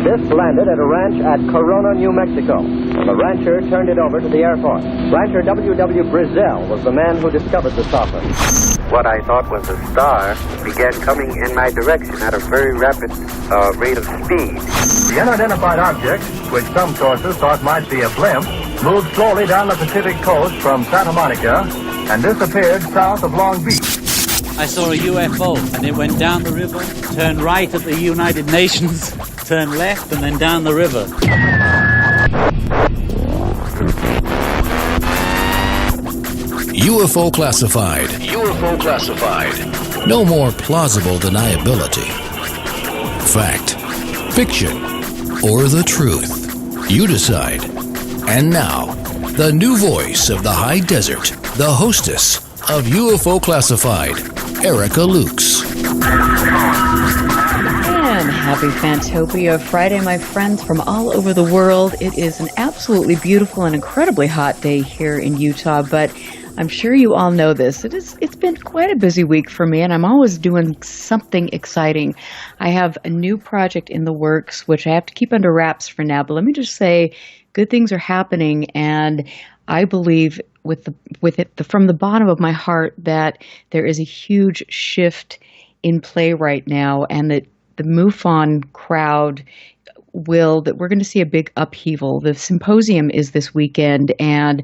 The disc landed at a ranch at Corona, New Mexico, and the rancher turned it over to the Air Force. Rancher W.W. Brazil was the man who discovered the saucer. What I thought was a star began coming in my direction at a very rapid rate of speed. The unidentified object, which some sources thought might be a blimp, moved slowly down the Pacific coast from Santa Monica and disappeared south of Long Beach. I saw a UFO, and it went down the river, turned right at the United Nations, turned left, and then down the river. UFO classified. UFO classified. No more plausible deniability. Fact, fiction, or the truth. You decide. And now, the new voice of the high desert, the hostess of UFO Classified, Erica Lukes. And happy Fantopia Friday, my friends from all over the world. It is an absolutely beautiful and incredibly hot day here in Utah, but I'm sure you all know this. It's been quite a busy week for me, and I'm always doing something exciting. I have a new project in the works, which I have to keep under wraps for now, but let me just say good things are happening, and I believe from the bottom of my heart that there is a huge shift in play right now, and that the MUFON crowd that we're going to see a big upheaval. The symposium is this weekend, and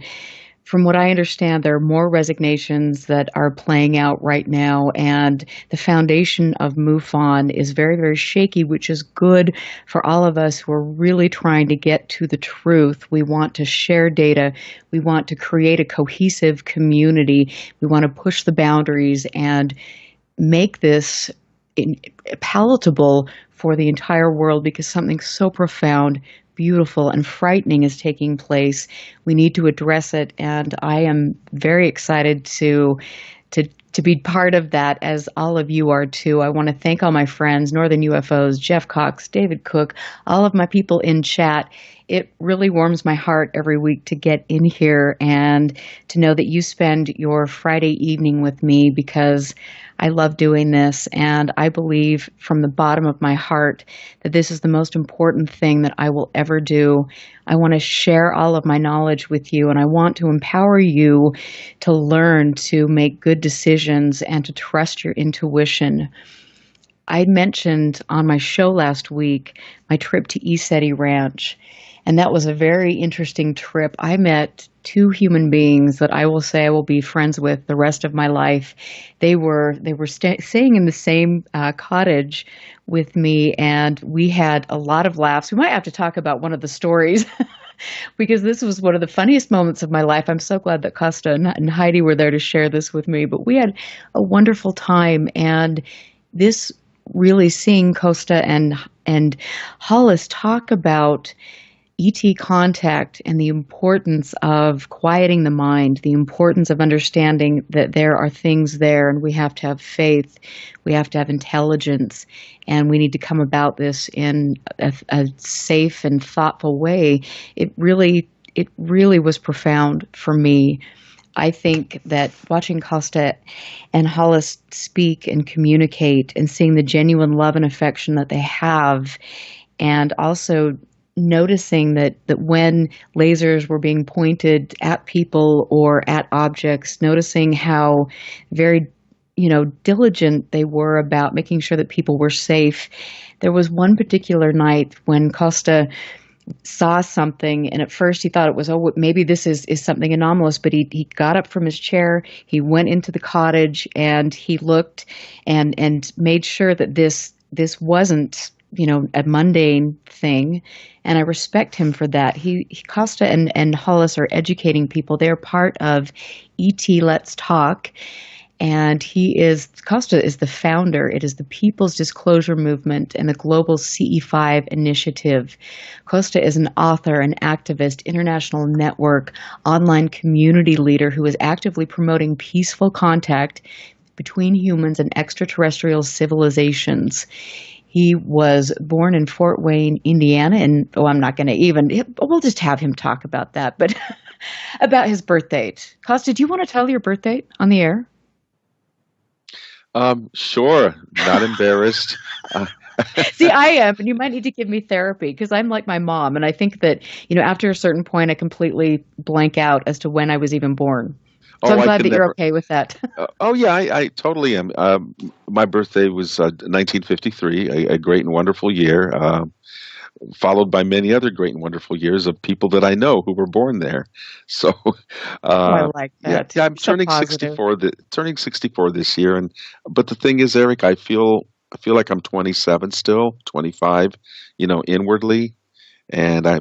from what I understand, there are more resignations that are playing out right now, and the foundation of MUFON is very, very shaky, which is good for all of us who are really trying to get to the truth. We want to share data. We want to create a cohesive community. We want to push the boundaries and make this palatable for the entire world, because something so profound, beautiful, and frightening is taking place. We need to address it, and I am very excited to be part of that, as all of you are too. I want to thank all my friends, Northern UFOs, Jeff Cox, David Cook, all of my people in chat. It really warms my heart every week to get in here and to know that you spend your Friday evening with me, because I love doing this, and I believe from the bottom of my heart that this is the most important thing that I will ever do. I want to share all of my knowledge with you, and I want to empower you to learn to make good decisions and to trust your intuition. I mentioned on my show last week my trip to ECETI Ranch, and that was a very interesting trip. I met two human beings that I will say I will be friends with the rest of my life. They were staying in the same cottage with me, and we had a lot of laughs. We might have to talk about one of the stories because this was one of the funniest moments of my life. I'm so glad that Kosta and Heidi were there to share this with me. But we had a wonderful time, and this really seeing Kosta and Hollis talk about ET contact and the importance of quieting the mind, the importance of understanding that there are things there, and we have to have faith, we have to have intelligence, and we need to come about this in a safe and thoughtful way. It really was profound for me. I think that watching Kosta and Hollis speak and communicate and seeing the genuine love and affection that they have, and also noticing that when lasers were being pointed at people or at objects, noticing how very, diligent they were about making sure that people were safe. There was one particular night when Kosta saw something, and at first he thought it was, maybe this is something anomalous, but he got up from his chair, he went into the cottage, and he looked and made sure that this wasn't a mundane thing, and I respect him for that. Kosta and Hollis are educating people. They're part of ET Let's Talk, and Kosta is the founder. It is the People's Disclosure Movement and the Global CE5 Initiative. Kosta is an author, an activist, international network, online community leader who is actively promoting peaceful contact between humans and extraterrestrial civilizations. He was born in Fort Wayne, Indiana, and I'm not going to we'll just have him talk about that, but about his birth date. Kosta, do you want to tell your birth date on the air? Sure. Not embarrassed. See, I am, and you might need to give me therapy because I'm like my mom, and I think that after a certain point, I completely blank out as to when I was even born. So I'm I glad can that you're never. okay with that. Oh yeah, I totally am. My birthday was 1953, a great and wonderful year, followed by many other great and wonderful years of people that I know who were born there. So, Oh, I uh, like yeah, that. yeah, I'm You're so turning positive. 64. Turning 64 this year, and but the thing is, Eric, I feel like I'm 27 still, 25, inwardly, and I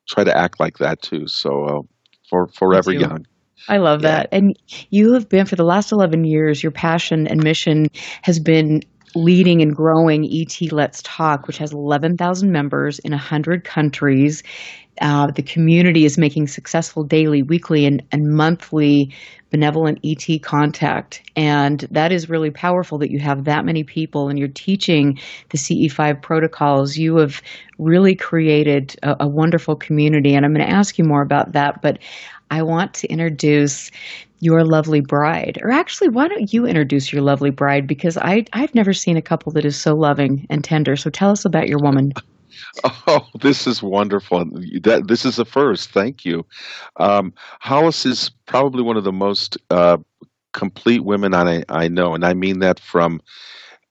try to act like that too. So, for Me forever too. young. I love Yeah. that. And you have been, for the last 11 years, your passion and mission has been leading and growing ET Let's Talk, which has 11,000 members in 100 countries. The community is making successful daily, weekly, and monthly benevolent ET contact. And that is really powerful that you have that many people and you're teaching the CE5 protocols. You have really created a wonderful community. And I'm going to ask you more about that. But I want to introduce your lovely bride. Or actually, why don't you introduce your lovely bride? Because I've never seen a couple that is so loving and tender. So tell us about your woman. Oh, this is wonderful. This is a first. Thank you. Hollis is probably one of the most complete women I know, and I mean that from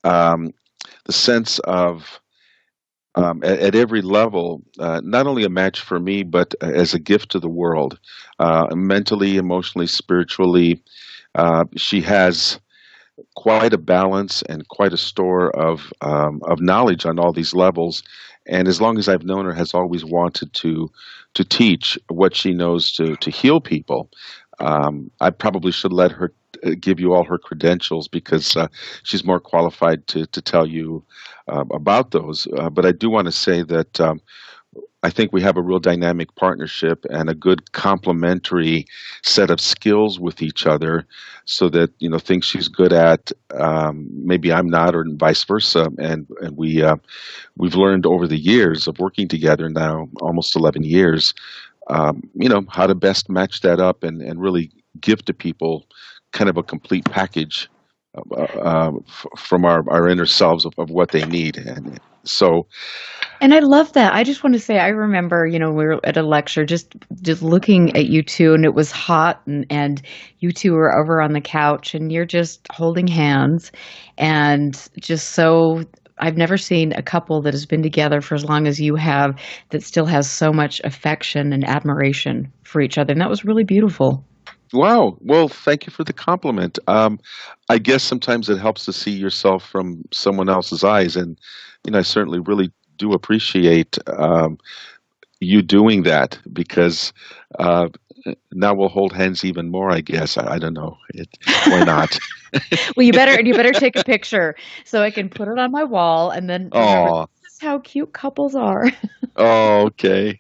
um, the sense of at every level, not only a match for me, but as a gift to the world, mentally, emotionally, spiritually. She has quite a balance and quite a store of knowledge on all these levels. And as long as I've known her, has always wanted to teach what she knows to heal people. I probably should let her give you all her credentials because she's more qualified to tell you about those. But I do want to say that I think we have a real dynamic partnership and a good complementary set of skills with each other so that, things she's good at, maybe I'm not, or vice versa. And we've learned over the years of working together now, almost 11 years, how to best match that up and really give to people kind of a complete package from our inner selves of what they need. And so, And I love that. I just want to say, I remember, we were at a lecture just looking at you two, and it was hot, and you two were over on the couch, and you're just holding hands, and just so. I've never seen a couple that has been together for as long as you have that still has so much affection and admiration for each other, and that was really beautiful. wow. Well, thank you for the compliment. I guess sometimes it helps to see yourself from someone else's eyes, and I certainly really do appreciate you doing that because uh, now we'll hold hands even more. I guess I don't know. Why not? Well, you better take a picture so I can put it on my wall, and then remember, Oh, this is how cute couples are. oh, okay,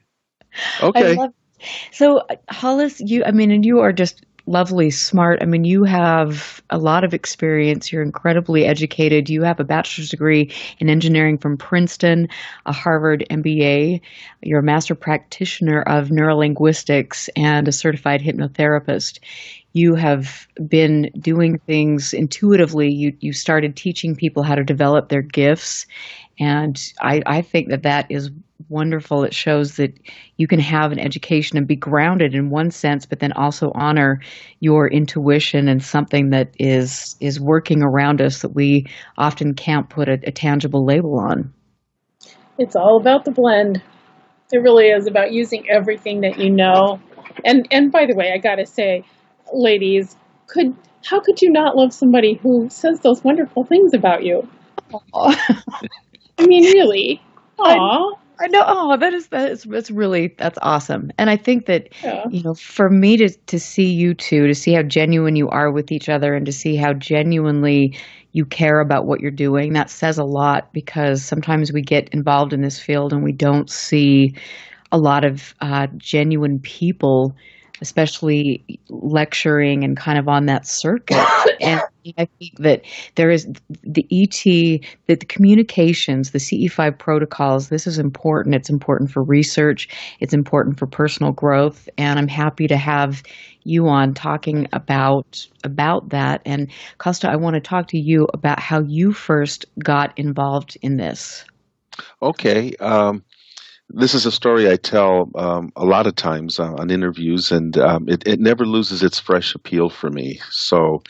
I okay. love. So, Hollis, and you are just lovely, smart. I mean, you have a lot of experience. You're incredibly educated. You have a bachelor's degree in engineering from Princeton, a Harvard MBA. You're a master practitioner of neurolinguistics and a certified hypnotherapist. You have been doing things intuitively. You started teaching people how to develop their gifts. And I think that is wonderful. It shows that you can have an education and be grounded in one sense, but then also honor your intuition and something that is working around us that we often can't put a tangible label on. It's all about the blend. It really is about using everything that you know. And by the way, I gotta say, ladies, how could you not love somebody who says those wonderful things about you? Aw. I mean, really. Aw. I know. Oh, that's really, that's awesome. And I think that, Yeah. for me to see you two, to see how genuine you are with each other and to see how genuinely you care about what you're doing, that says a lot because sometimes we get involved in this field and we don't see a lot of genuine people, especially lecturing and kind of on that circuit. And I think that there is the ET, that the communications, the CE5 protocols, this is important. It's important for research. It's important for personal growth. And I'm happy to have you on talking about that. And Kosta, I want to talk to you about how you first got involved in this. Okay. This is a story I tell a lot of times on interviews, and it never loses its fresh appeal for me. So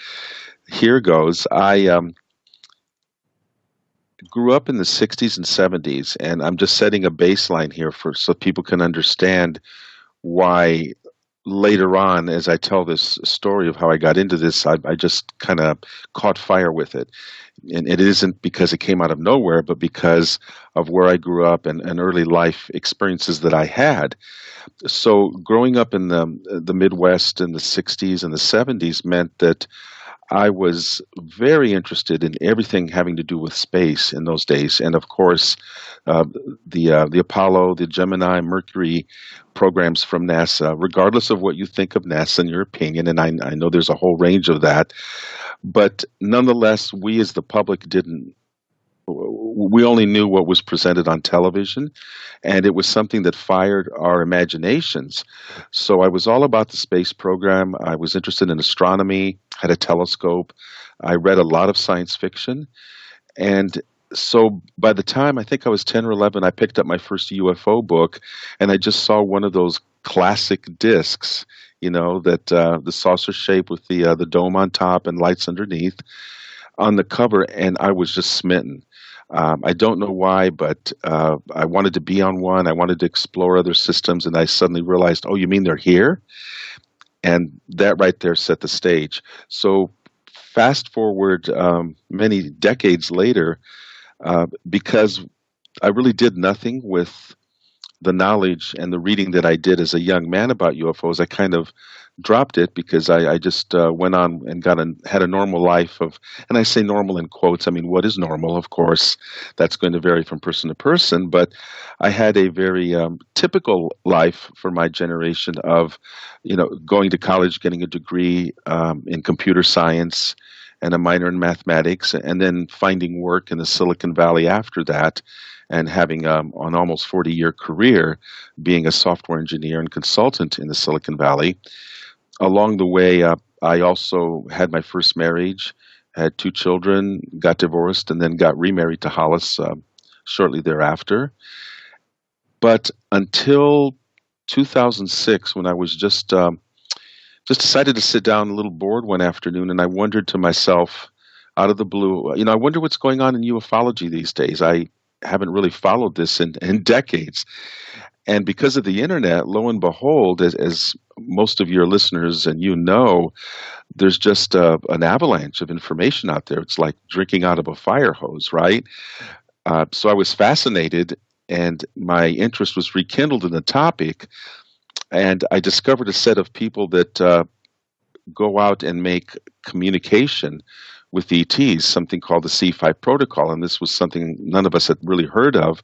here goes. I grew up in the 60s and 70s, and I'm just setting a baseline here so people can understand why later on, as I tell this story of how I got into this, I just kind of caught fire with it. And it isn't because it came out of nowhere, but because of where I grew up and early life experiences that I had. So growing up in the Midwest in the 60s and the 70s meant that I was very interested in everything having to do with space in those days, and of course, the Apollo, the Gemini, Mercury programs from NASA. Regardless of what you think of NASA in your opinion, and I know there's a whole range of that, but nonetheless, we as the public didn't. We only knew what was presented on television, and it was something that fired our imaginations. So I was all about the space program. I was interested in astronomy, had a telescope. I read a lot of science fiction. And so by the time I think I was 10 or 11, I picked up my first UFO book, and I just saw one of those classic discs, that the saucer shape with the dome on top and lights underneath on the cover, and I was just smitten. I don't know why, but I wanted to be on one. I wanted to explore other systems, and I suddenly realized, oh, you mean they're here? And that right there set the stage. So fast forward many decades later, because I really did nothing with the knowledge and the reading that I did as a young man about UFOs, I kind of dropped it because I just went on and had a normal life of, and I say normal in quotes, I mean, what is normal? Of course, that's going to vary from person to person, but I had a very typical life for my generation of, going to college, getting a degree in computer science and a minor in mathematics, and then finding work in the Silicon Valley after that, and having an almost 40-year career being a software engineer and consultant in the Silicon Valley. Along the way, I also had my first marriage, had 2 children, got divorced, and then got remarried to Hollis shortly thereafter. But until 2006, when I was just decided to sit down a little bored one afternoon, and I wondered to myself, out of the blue, I wonder what's going on in ufology these days. I haven't really followed this in decades. And because of the internet, lo and behold, as most of your listeners and there's just an avalanche of information out there. It's like drinking out of a fire hose, right? So I was fascinated, and my interest was rekindled in the topic. And I discovered a set of people that go out and make communication with ETs, something called the C5 protocol, and this was something none of us had really heard of,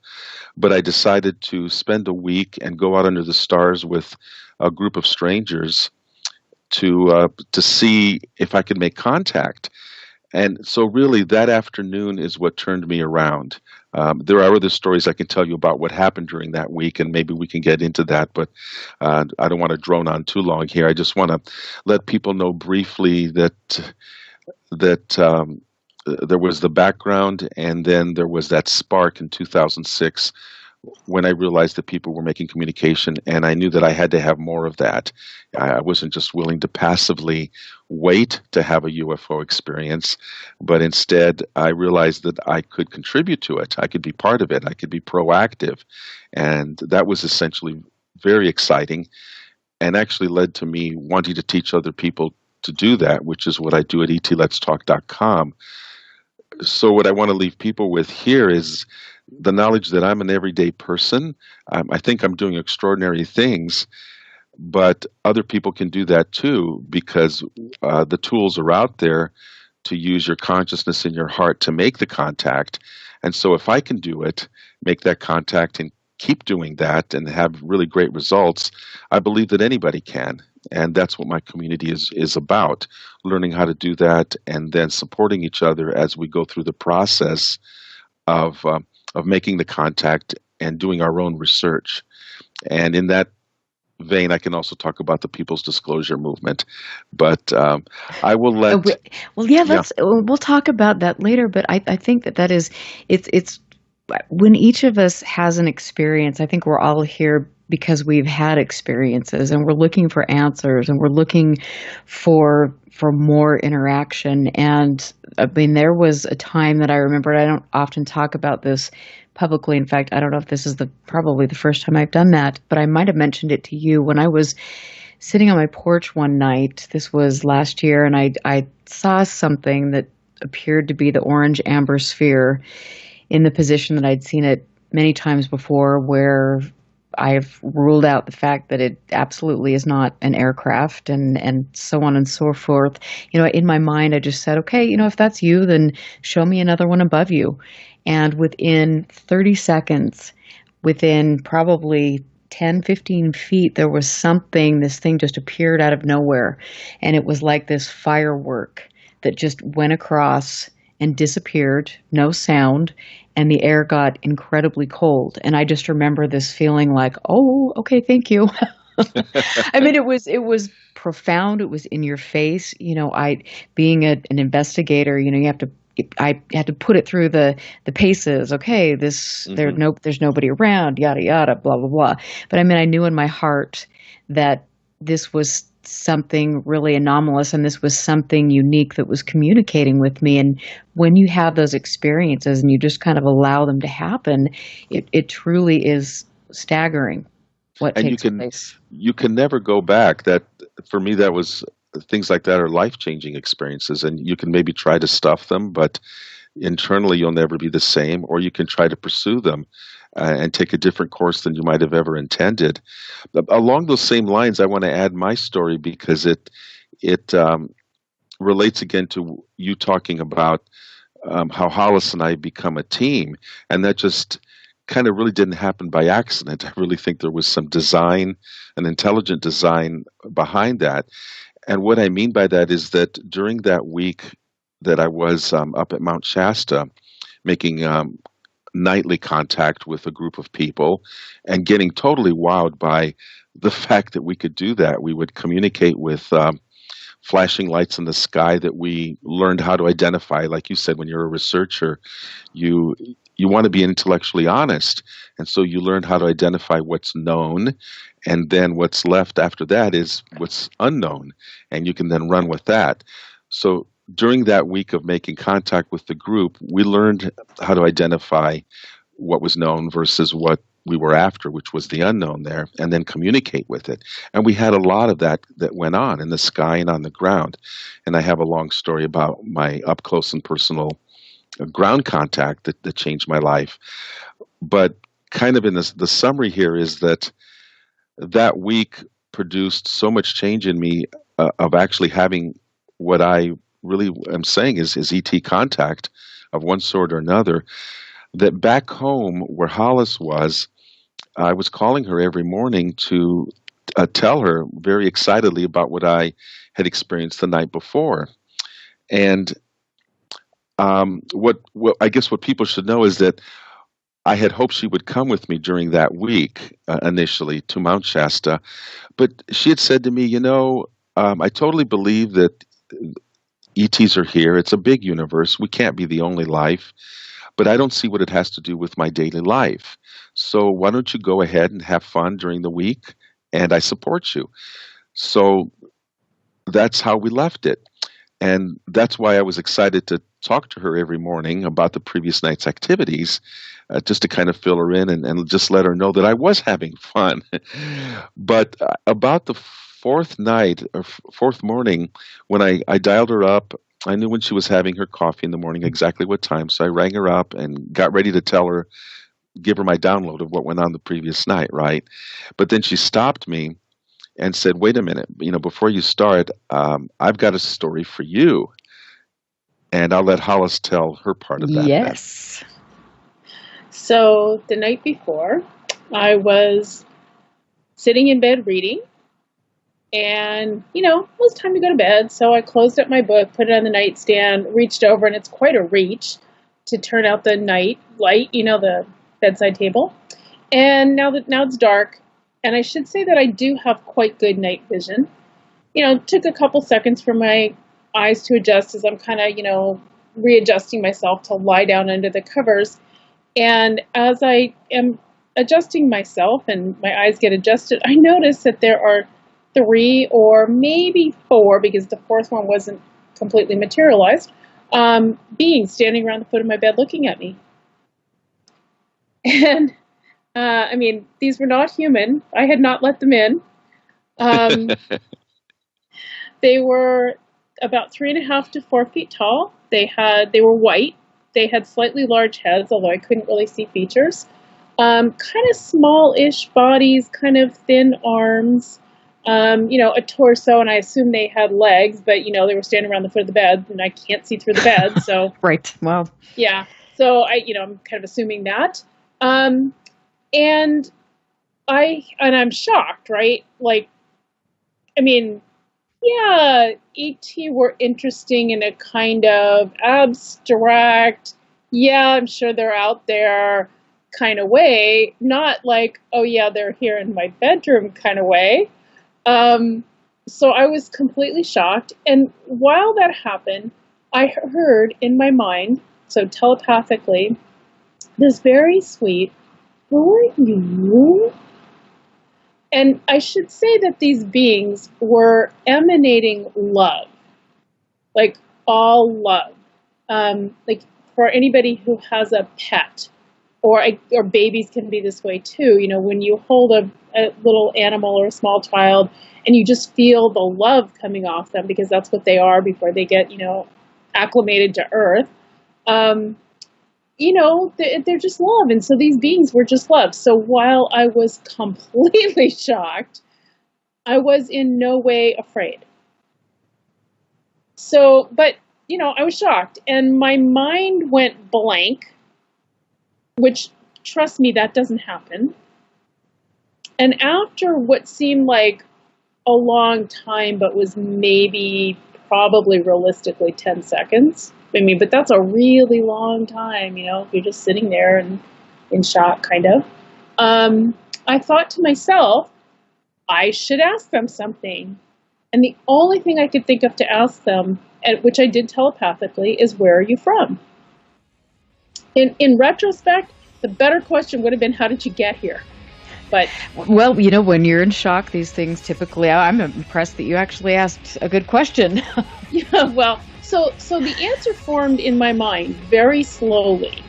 but I decided to spend a week and go out under the stars with a group of strangers to see if I could make contact. And so really that afternoon is what turned me around. There are other stories I can tell you about what happened during that week, and maybe we can get into that, but I don't want to drone on too long here. I just want to let people know briefly that there was the background, and then there was that spark in 2006 when I realized that people were making communication, and I knew that I had to have more of that. I wasn't just willing to passively wait to have a UFO experience, but instead I realized that I could contribute to it. I could be part of it. I could be proactive, and that was essentially very exciting, and actually led to me wanting to teach other people to do that, which is what I do at etletstalk.com. So what I want to leave people with here is the knowledge that I'm an everyday person. I think I'm doing extraordinary things, but other people can do that too, because the tools are out there to use your consciousness and your heart to make the contact. And so if I can do it, make that contact and keep doing that and have really great results, I believe that anybody can. And that's what my community is about, learning how to do that and then supporting each other as we go through the process of making the contact and doing our own research. And in that vein, I can also talk about the People's Disclosure Movement. But I will let. Well, yeah, we'll talk about that later. But I think that is it's when each of us has an experience. I think we're all here because we've had experiences, and we're looking for answers, and we're looking for more interaction. And I mean, there was a time that I remember. I don't often talk about this publicly. In fact, I don't know if this is probably the first time I've done that, but I might have mentioned it to you when I was sitting on my porch one night. This was last year, and I saw something that appeared to be the orange amber sphere in the position that I'd seen it many times before, where I've ruled out the fact that it absolutely is not an aircraft, and so on and so forth. You know, in my mind, I just said, okay, you know, if that's you, then show me another one above you. And within 30 seconds, within probably 10, 15 feet, there was something, this thing just appeared out of nowhere. And it was like this firework that just went across and disappeared, no sound, and the air got incredibly cold. And I just remember this feeling like, oh, okay, thank you. I mean, it was profound. It was in your face. You know, being an investigator, you know, I had to put it through the paces. Okay, there's nobody around, yada yada, blah blah blah. But I mean, I knew in my heart that this was something really anomalous, and this was something unique that was communicating with me. And when you have those experiences and you just kind of allow them to happen, it truly is staggering what takes place. You can never go back. That, for me, that was, things like that are life-changing experiences, and you can maybe try to stuff them, but internally you'll never be the same, or you can try to pursue them and take a different course than you might have ever intended. Along those same lines, I want to add my story because it relates again to you talking about how Hollis and I become a team, and that just kind of really didn't happen by accident. I really think there was some design, an intelligent design behind that. And what I mean by that is that during that week that I was up at Mount Shasta, making nightly contact with a group of people and getting totally wowed by the fact that we could do that. We would communicate with flashing lights in the sky that we learned how to identify. Like you said, when you're a researcher, you want to be intellectually honest. And so you learn how to identify what's known, and then what's left after that is what's unknown, and you can then run with that. So during that week of making contact with the group, we learned how to identify what was known versus what we were after, which was the unknown there, and then communicate with it. And we had a lot of that went on in the sky and on the ground. And I have a long story about my up close and personal ground contact that changed my life. But kind of in the summary here is that week produced so much change in me of actually having what I really am saying is ET contact of one sort or another, that back home where Hollis was, I was calling her every morning to tell her very excitedly about what I had experienced the night before. And what I guess what people should know is that I had hoped she would come with me during that week initially to Mount Shasta, but she had said to me, you know, I totally believe that ETs are here. It's a big universe. We can't be the only life, but I don't see what it has to do with my daily life. So why don't you go ahead and have fun during the week, and I support you. So that's how we left it. And that's why I was excited to talk to her every morning about the previous night's activities, just to kind of fill her in and just let her know that I was having fun. But about the fourth morning, when I dialed her up, I knew when she was having her coffee in the morning exactly what time. So I rang her up and got ready to give her my download of what went on the previous night, right? But then she stopped me and said, wait a minute, you know, before you start, I've got a story for you. And I'll let Hollis tell her part of that. Yes. Then. So the night before, I was sitting in bed reading, And, it was time to go to bed. So I closed up my book, put it on the nightstand, reached over, and it's quite a reach to turn out the night light, the bedside table. And now it's dark. And I should say that I do have quite good night vision. It took a couple seconds for my eyes to adjust as I'm kind of, readjusting myself to lie down under the covers. And as I am adjusting myself and my eyes get adjusted, I notice that there are 3 or maybe 4, because the 4th one wasn't completely materialized, beings standing around the foot of my bed looking at me. And, these were not human. I had not let them in. They were about 3.5 to 4 feet tall. They were white. They had slightly large heads, although I couldn't really see features. Kind of small-ish bodies, kind of thin arms, a torso, and I assume they had legs, but, they were standing around the foot of the bed, and I can't see through the bed, so. Right, wow. Yeah, so I'm kind of assuming that. And I'm shocked, right? Yeah, E.T. were interesting in a kind of abstract, yeah, I'm sure they're out there kind of way, not like, oh yeah, they're here in my bedroom kind of way. So I was completely shocked. And while that happened, I heard in my mind, so telepathically, this very sweet, "Who are you?" And I should say that these beings were emanating love, like all love. Like for anybody who has a pet, or babies can be this way too. When you hold a little animal or a small child, and you just feel the love coming off them, because that's what they are before they get acclimated to Earth. They're just love. And so these beings were just love. So while I was completely shocked, I was in no way afraid. So, but, I was shocked, and my mind went blank, which, trust me, that doesn't happen. And after what seemed like a long time, but was probably realistically 10 seconds, but that's a really long time, if you're just sitting there and in shock, kind of. I thought to myself, I should ask them something. And the only thing I could think of to ask them, which I did telepathically, is, where are you from? In retrospect, the better question would have been, how did you get here? But well, when you're in shock, these things typically, I'm impressed that you actually asked a good question. Yeah, well, so the answer formed in my mind very slowly.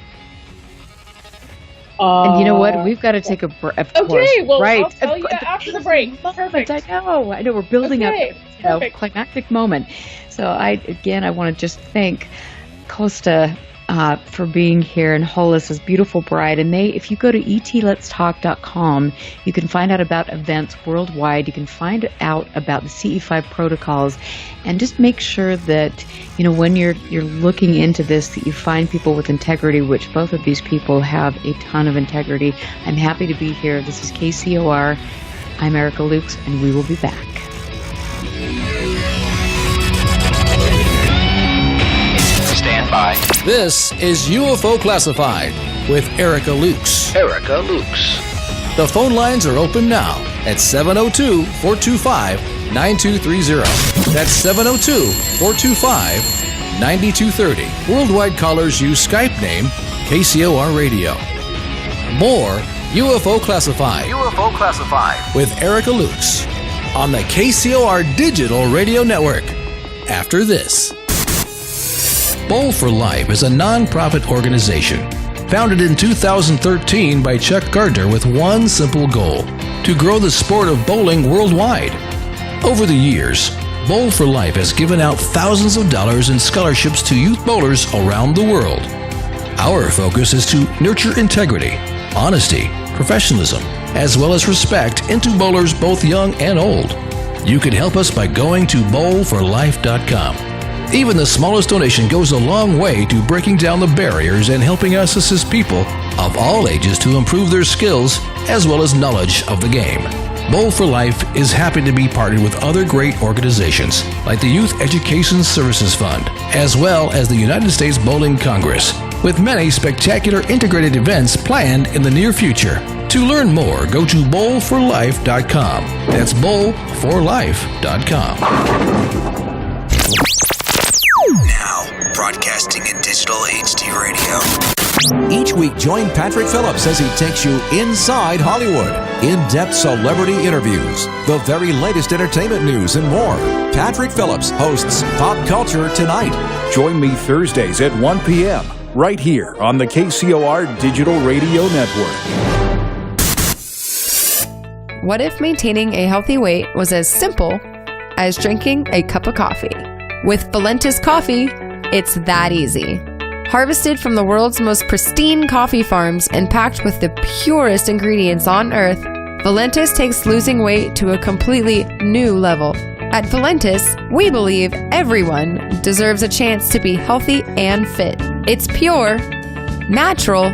And you know what? We've got to take a break. Okay, well, right. I'll tell you after the break. Perfect. I know. We're building up a climactic moment. So I want to just thank Kosta for being here, and Hollis, his beautiful bride. And if you go to etletstalk.com, you can find out about events worldwide. You can find out about the CE5 protocols, and just make sure that, when you're looking into this, that you find people with integrity, which both of these people have a ton of integrity. I'm happy to be here. This is KCOR. I'm Erica Lukes, and we will be back. Stand by. This is UFO Classified with Erica Lukes. Erica Lukes. The phone lines are open now at 702-425-9230. That's 702-425-9230. Worldwide callers use Skype name KCOR Radio. More UFO Classified. UFO Classified with Erica Lukes on the KCOR Digital Radio Network. After this. Bowl for Life is a non-profit organization founded in 2013 by Chuck Gardner with one simple goal: to grow the sport of bowling worldwide. Over the years, Bowl for Life has given out thousands of dollars in scholarships to youth bowlers around the world. Our focus is to nurture integrity, honesty, professionalism, as well as respect into bowlers both young and old. You can help us by going to bowlforlife.com. Even the smallest donation goes a long way to breaking down the barriers and helping us assist people of all ages to improve their skills as well as knowledge of the game. Bowl for Life is happy to be partnered with other great organizations like the Youth Education Services Fund, as well as the United States Bowling Congress, with many spectacular integrated events planned in the near future. To learn more, go to bowlforlife.com. That's bowlforlife.com. Now, broadcasting in digital HD radio. Each week, join Patrick Phillips as he takes you inside Hollywood. In-depth celebrity interviews, the very latest entertainment news, and more. Patrick Phillips hosts Pop Culture Tonight. Join me Thursdays at 1 p.m. right here on the KCOR Digital Radio Network. What if maintaining a healthy weight was as simple as drinking a cup of coffee? With Valentis Coffee, it's that easy. Harvested from the world's most pristine coffee farms and packed with the purest ingredients on earth, Valentis takes losing weight to a completely new level. At Valentis, we believe everyone deserves a chance to be healthy and fit. It's pure, natural,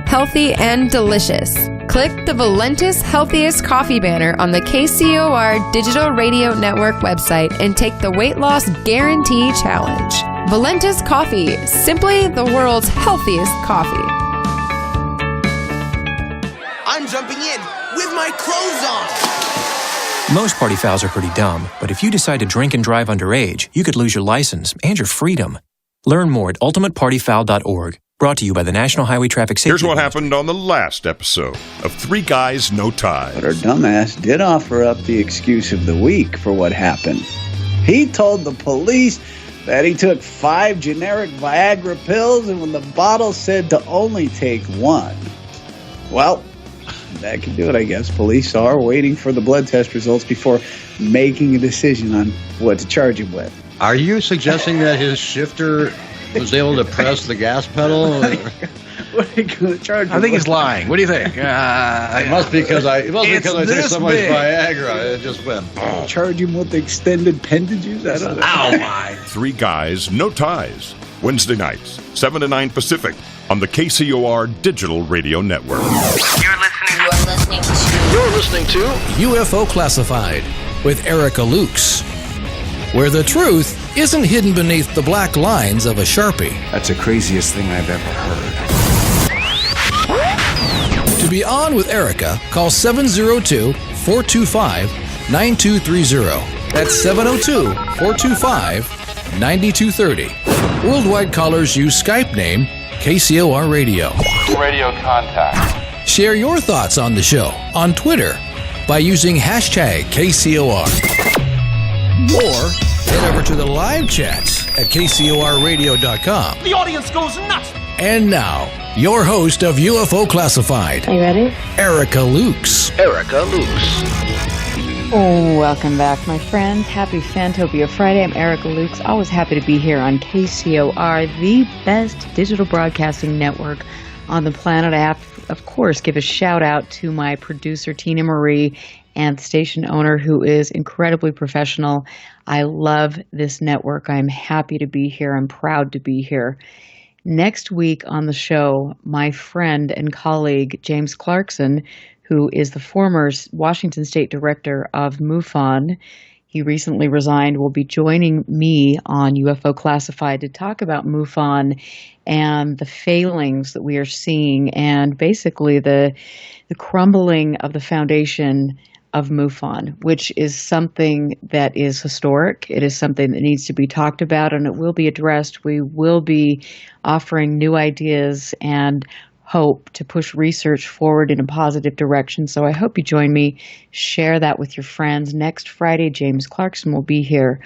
healthy, and delicious. Click the Valentis Healthiest Coffee banner on the KCOR Digital Radio Network website and take the Weight Loss Guarantee Challenge. Valentis Coffee, simply the world's healthiest coffee. I'm jumping in with my clothes on. Most party fouls are pretty dumb, but if you decide to drink and drive underage, you could lose your license and your freedom. Learn more at ultimatepartyfoul.org. Brought to you by the National Highway Traffic Safety Here's what happened on the last episode of Three Guys, No Ties. But our dumbass did offer up the excuse of the week for what happened. He told the police that he took 5 generic Viagra pills, and when the bottle said to only take 1. Well, that could do it, I guess. Police are waiting for the blood test results before making a decision on what to charge him with. Are you suggesting that his shifter was able to press the gas pedal? What are you going to charge him I think with? he's lying. What do you think? It must be because I took so much Viagra. It just went. Charge him with extended appendages? I don't know. Ow, my. Three Guys, No Ties. Wednesday nights, 7 to 9 Pacific on the KCOR Digital Radio Network. You're listening to UFO Classified with Erica Lukes, where the truth isn't hidden beneath the black lines of a Sharpie. That's the craziest thing I've ever heard. To be on with Erica, call 702-425-9230. That's 702-425-9230. Worldwide callers use Skype name KCOR Radio. Radio contact. Share your thoughts on the show on Twitter by using hashtag KCOR. Or head over to the live chats at KCORradio.com. The audience goes nuts. And now, your host of UFO Classified. Are you ready? Erica Lukes. Erica Lukes. Oh, welcome back, my friends. Happy Fantopia Friday. I'm Erica Lukes. Always happy to be here on KCOR, the best digital broadcasting network on the planet. I have, of course, give a shout out to my producer, Tina Marie, and the station owner, who is incredibly professional. I love this network. I'm happy to be here. I'm proud to be here. Next week on the show, my friend and colleague, James Clarkson, who is the former Washington State Director of MUFON. He recently resigned, will be joining me on UFO Classified to talk about MUFON and the failings that we are seeing and basically the crumbling of the foundation of MUFON, which is something that is historic. It is something that needs to be talked about, and it will be addressed. We will be offering new ideas and hope to push research forward in a positive direction. So I hope you join me. Share that with your friends. Next Friday, James Clarkson will be here.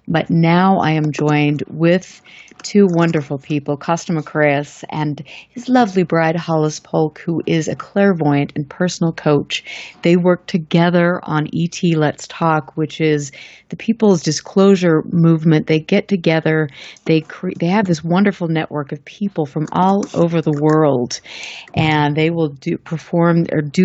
But now I am joined with two wonderful people, Kosta Makreas and his lovely bride, Hollis Polk, who is a clairvoyant and personal coach. They work together on ET Let's Talk, which is the People's Disclosure Movement. They get together. They have this wonderful network of people from all over the world, and they will do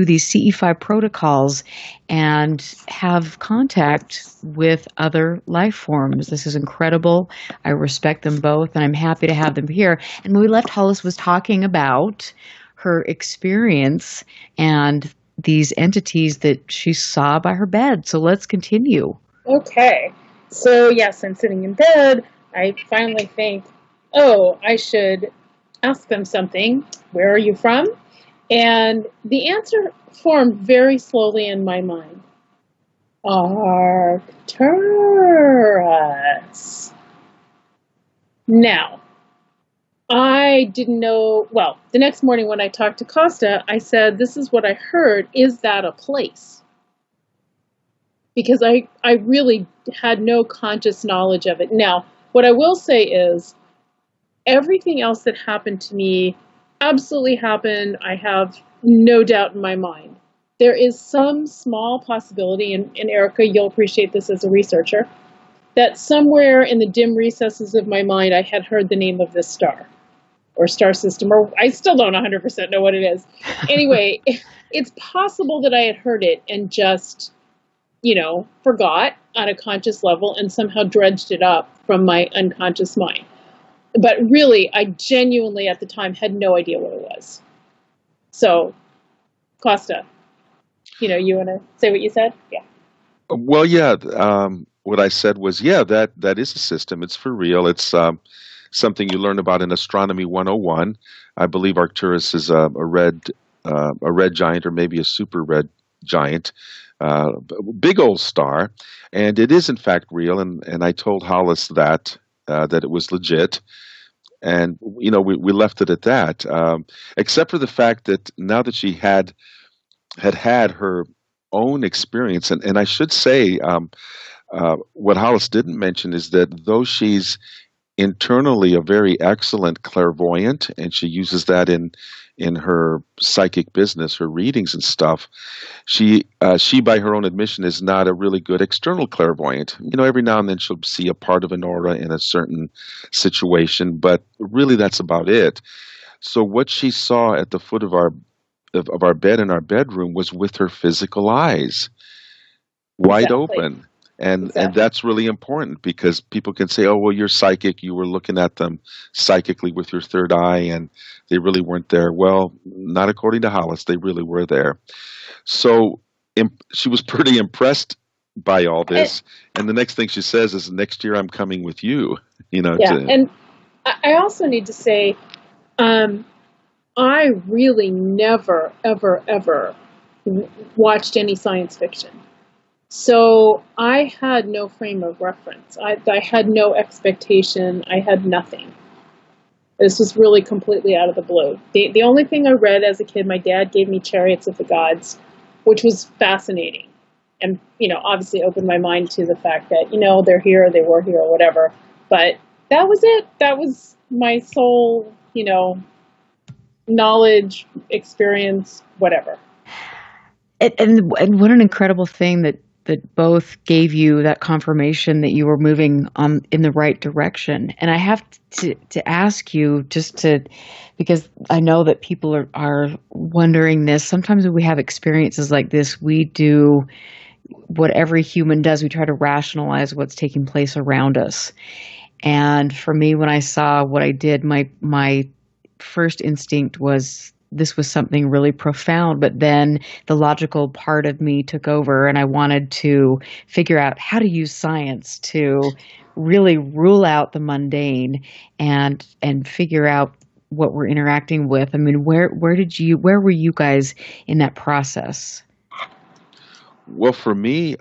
these CE5 protocols and have contact with other life forms. This is incredible. I respect them both, and I'm happy to have them here. And when we left, Hollis was talking about her experience and these entities that she saw by her bed. So let's continue. Okay. So, yes, I'm sitting in bed. I finally think, oh, I should ask them something. Where are you from? And the answer formed very slowly in my mind. Arcturus. Now, I didn't know, well, the next morning when I talked to Kosta, I said, this is what I heard. Is that a place? Because I really had no conscious knowledge of it. Now, what I will say is, everything else that happened to me absolutely happened. I have no doubt in my mind. There is some small possibility, and Erica, you'll appreciate this as a researcher, that somewhere in the dim recesses of my mind, I had heard the name of this star or star system, or I still don't 100% know what it is. Anyway, it's possible that I had heard it and just, forgot on a conscious level and somehow dredged it up from my unconscious mind. But really, I genuinely at the time had no idea what it was. So, Kosta, you want to say what you said? Yeah. Well, yeah. What I said was, yeah, that is a system. It's for real. It's something you learn about in Astronomy 101. I believe Arcturus is a red giant, or maybe a super red giant, big old star, and it is in fact real. And I told Hollis that it was legit. And, we left it at that, except for the fact that now that she had her own experience, and I should say, what Hollis didn't mention is that though she's internally a very excellent clairvoyant, and she uses that in her psychic business, her readings and stuff, she by her own admission is not a really good external clairvoyant. Every now and then she'll see a part of an aura in a certain situation, but really that's about it. So what she saw at the foot of our bed in our bedroom was with her physical eyes, wide open. And that's really important, because people can say, oh, well, you're psychic. You were looking at them psychically with your third eye, and they really weren't there. Well, not according to Hollis. They really were there. So she was pretty impressed by all this. And the next thing she says is, next year I'm coming with you. Yeah, and I also need to say, I really never, ever, ever watched any science fiction. So I had no frame of reference. I had no expectation. I had nothing. This was really completely out of the blue. The only thing I read as a kid, my dad gave me Chariots of the Gods, which was fascinating. And, obviously opened my mind to the fact that, they're here, they were here, or whatever. But that was it. That was my sole, knowledge, experience, whatever. And what an incredible thing that both gave you that confirmation that you were moving in the right direction. And I have to ask you, because I know that people are wondering this. Sometimes when we have experiences like this, we do what every human does. We try to rationalize what's taking place around us. And for me, when I saw what I did, my first instinct was, this was something really profound, but then the logical part of me took over, and I wanted to figure out how to use science to really rule out the mundane and figure out what we're interacting with. I mean, where were you guys in that process? Well, for me,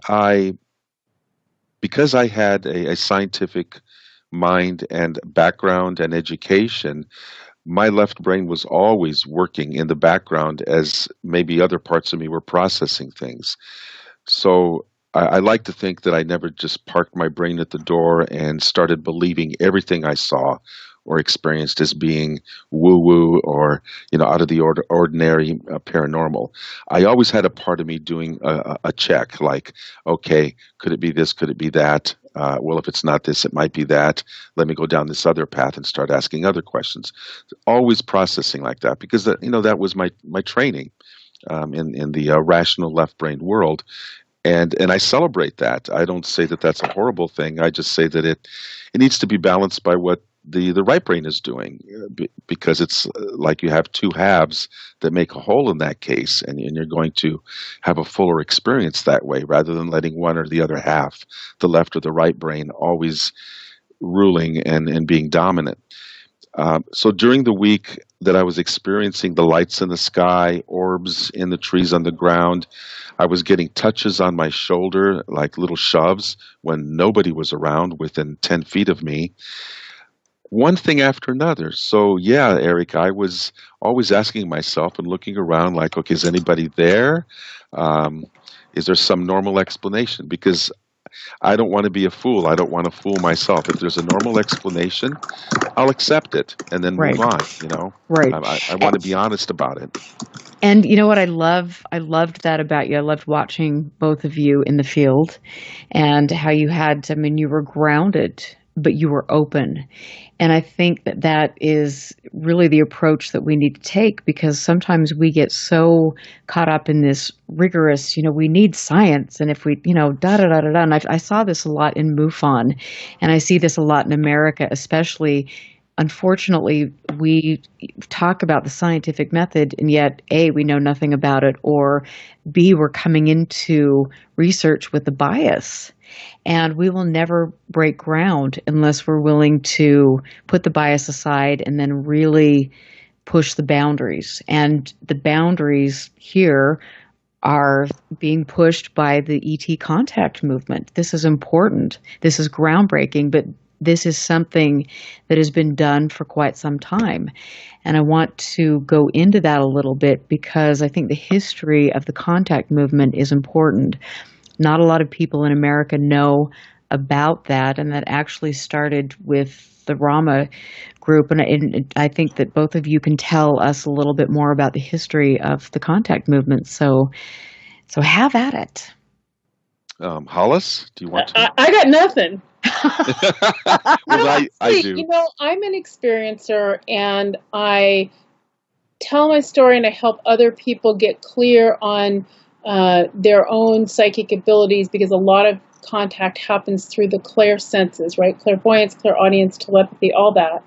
because I had a scientific mind and background and education, my left brain was always working in the background as maybe other parts of me were processing things. So I like to think that I never just parked my brain at the door and started believing everything I saw or experienced as being woo-woo or, out of the ordinary, paranormal. I always had a part of me doing a check, like, okay, could it be this? Could it be that? Well, if it's not this, it might be that. Let me go down this other path and start asking other questions. Always processing like that, because that was my training in the rational left-brained world. And I celebrate that. I don't say that that's a horrible thing. I just say that it needs to be balanced by what the right brain is doing, because it's like you have two halves that make a whole in that case, and you're going to have a fuller experience that way, rather than letting one or the other half, the left or the right brain, always ruling and being dominant. So during the week that I was experiencing the lights in the sky, orbs in the trees on the ground, I was getting touches on my shoulder, like little shoves, when nobody was around within 10 feet of me. One thing after another. So yeah, Eric, I was always asking myself and looking around like, okay, is anybody there? Is there some normal explanation? Because I don't want to be a fool. I don't want to fool myself. If there's a normal explanation, I'll accept it and then move on, Right. I want to be honest about it. And you know what I loved that about you. I loved watching both of you in the field, and how you you were grounded, but you were open. And I think that is really the approach that we need to take, because sometimes we get so caught up in this rigorous, we need science. And if we, da-da-da-da-da. And I saw this a lot in MUFON, and I see this a lot in America, especially. Unfortunately, we talk about the scientific method, and yet, A, we know nothing about it, or B, we're coming into research with a bias. And we will never break ground unless we're willing to put the bias aside and then really push the boundaries. And the boundaries here are being pushed by the ET contact movement. This is important. This is groundbreaking, but this is something that has been done for quite some time. And I want to go into that a little bit, because I think the history of the contact movement is important. Not a lot of people in America know about that, and that actually started with the Rama group. And I think that both of you can tell us a little bit more about the history of the contact movement. So have at it. Hollis, do you want to? I got nothing. Well, I do. I'm an experiencer, and I tell my story, and I help other people get clear on their own psychic abilities, because a lot of contact happens through the clairsenses, right? Clairvoyance, clairaudience, telepathy, all that.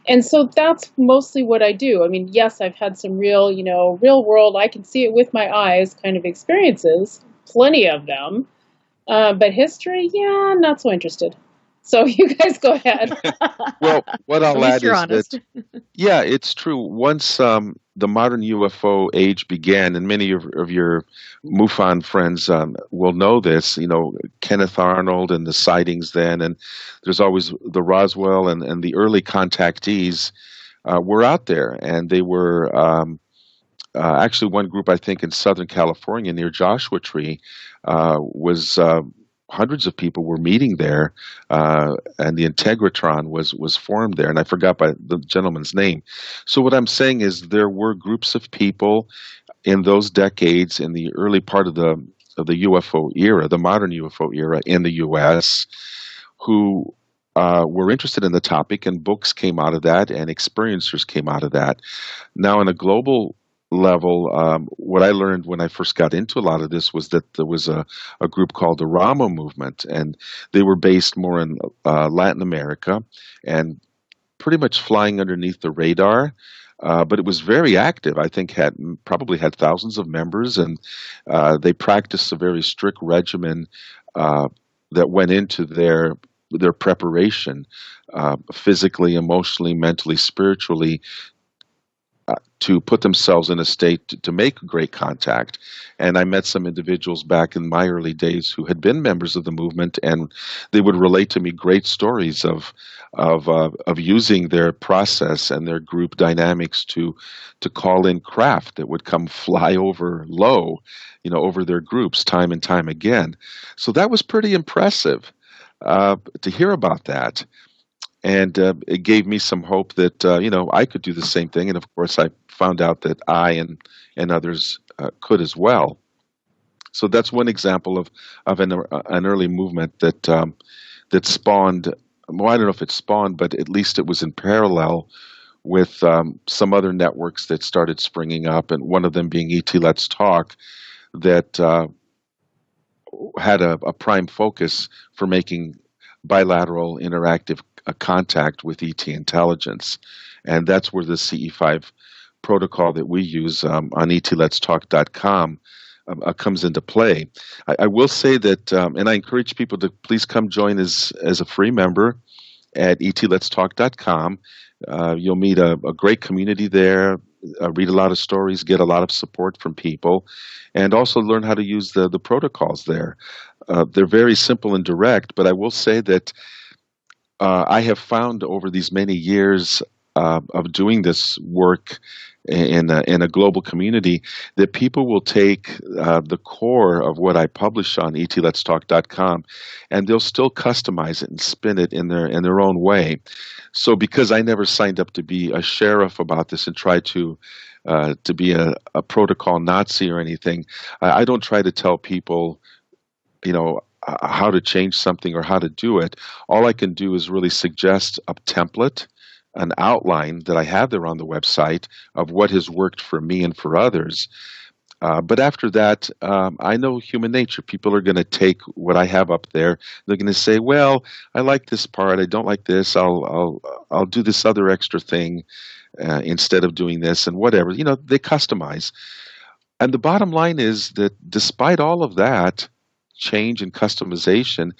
And so that's mostly what I do. I mean, yes, I've had some real world, I can see it with my eyes kind of experiences, plenty of them. But history, not so interested. So you guys go ahead. Well, what I'll add is honest. that, yeah, it's true. Once the modern UFO age began, and many of your MUFON friends will know this, Kenneth Arnold and the sightings then, and there's always the Roswell and the early contactees were out there, and they were actually one group, I think, in Southern California near Joshua Tree was hundreds of people were meeting there, and the Integratron was formed there, and I forgot by the gentleman's name. So what I'm saying is there were groups of people in those decades, in the early part of the UFO era, the modern UFO era in the U.S., who were interested in the topic, and books came out of that, and experiencers came out of that. Now, on a global level, what I learned when I first got into a lot of this was that there was a group called the Rama movement, and they were based more in Latin America and pretty much flying underneath the radar. But it was very active. I think probably had thousands of members, and they practiced a very strict regimen that went into their preparation, physically, emotionally, mentally, spiritually, to put themselves in a state to make great contact. And I met some individuals back in my early days who had been members of the movement, and they would relate to me great stories of using their process and their group dynamics to call in craft that would come fly over low, over their groups time and time again. So that was pretty impressive to hear about that. And it gave me some hope that, I could do the same thing. And of course, I found out that I and others could as well. So that's one example of an early movement that spawned. Well, I don't know if it spawned, but at least it was in parallel with some other networks that started springing up, and one of them being ET Let's Talk, that had a prime focus for making bilateral interactive a contact with ET intelligence. And that's where the CE5 protocol that we use on etletstalk.com comes into play. I will say that, and I encourage people to please come join as a free member at etletstalk.com. You'll meet a great community there, read a lot of stories, get a lot of support from people, and also learn how to use the protocols there. They're very simple and direct, but I will say that I have found over these many years of doing this work in a global community that people will take the core of what I publish on etletstalk.com and they'll still customize it and spin it in their own way. So because I never signed up to be a sheriff about this and try to be a protocol Nazi or anything, I don't try to tell people, how to change something or how to do it. All I can do is really suggest a template, an outline that I have there on the website of what has worked for me and for others. But after that, I know human nature. People are going to take what I have up there. They're going to say, "Well, I like this part. I don't like this. I'll do this other extra thing instead of doing this," and whatever. They customize. And the bottom line is that despite all of that change and customization,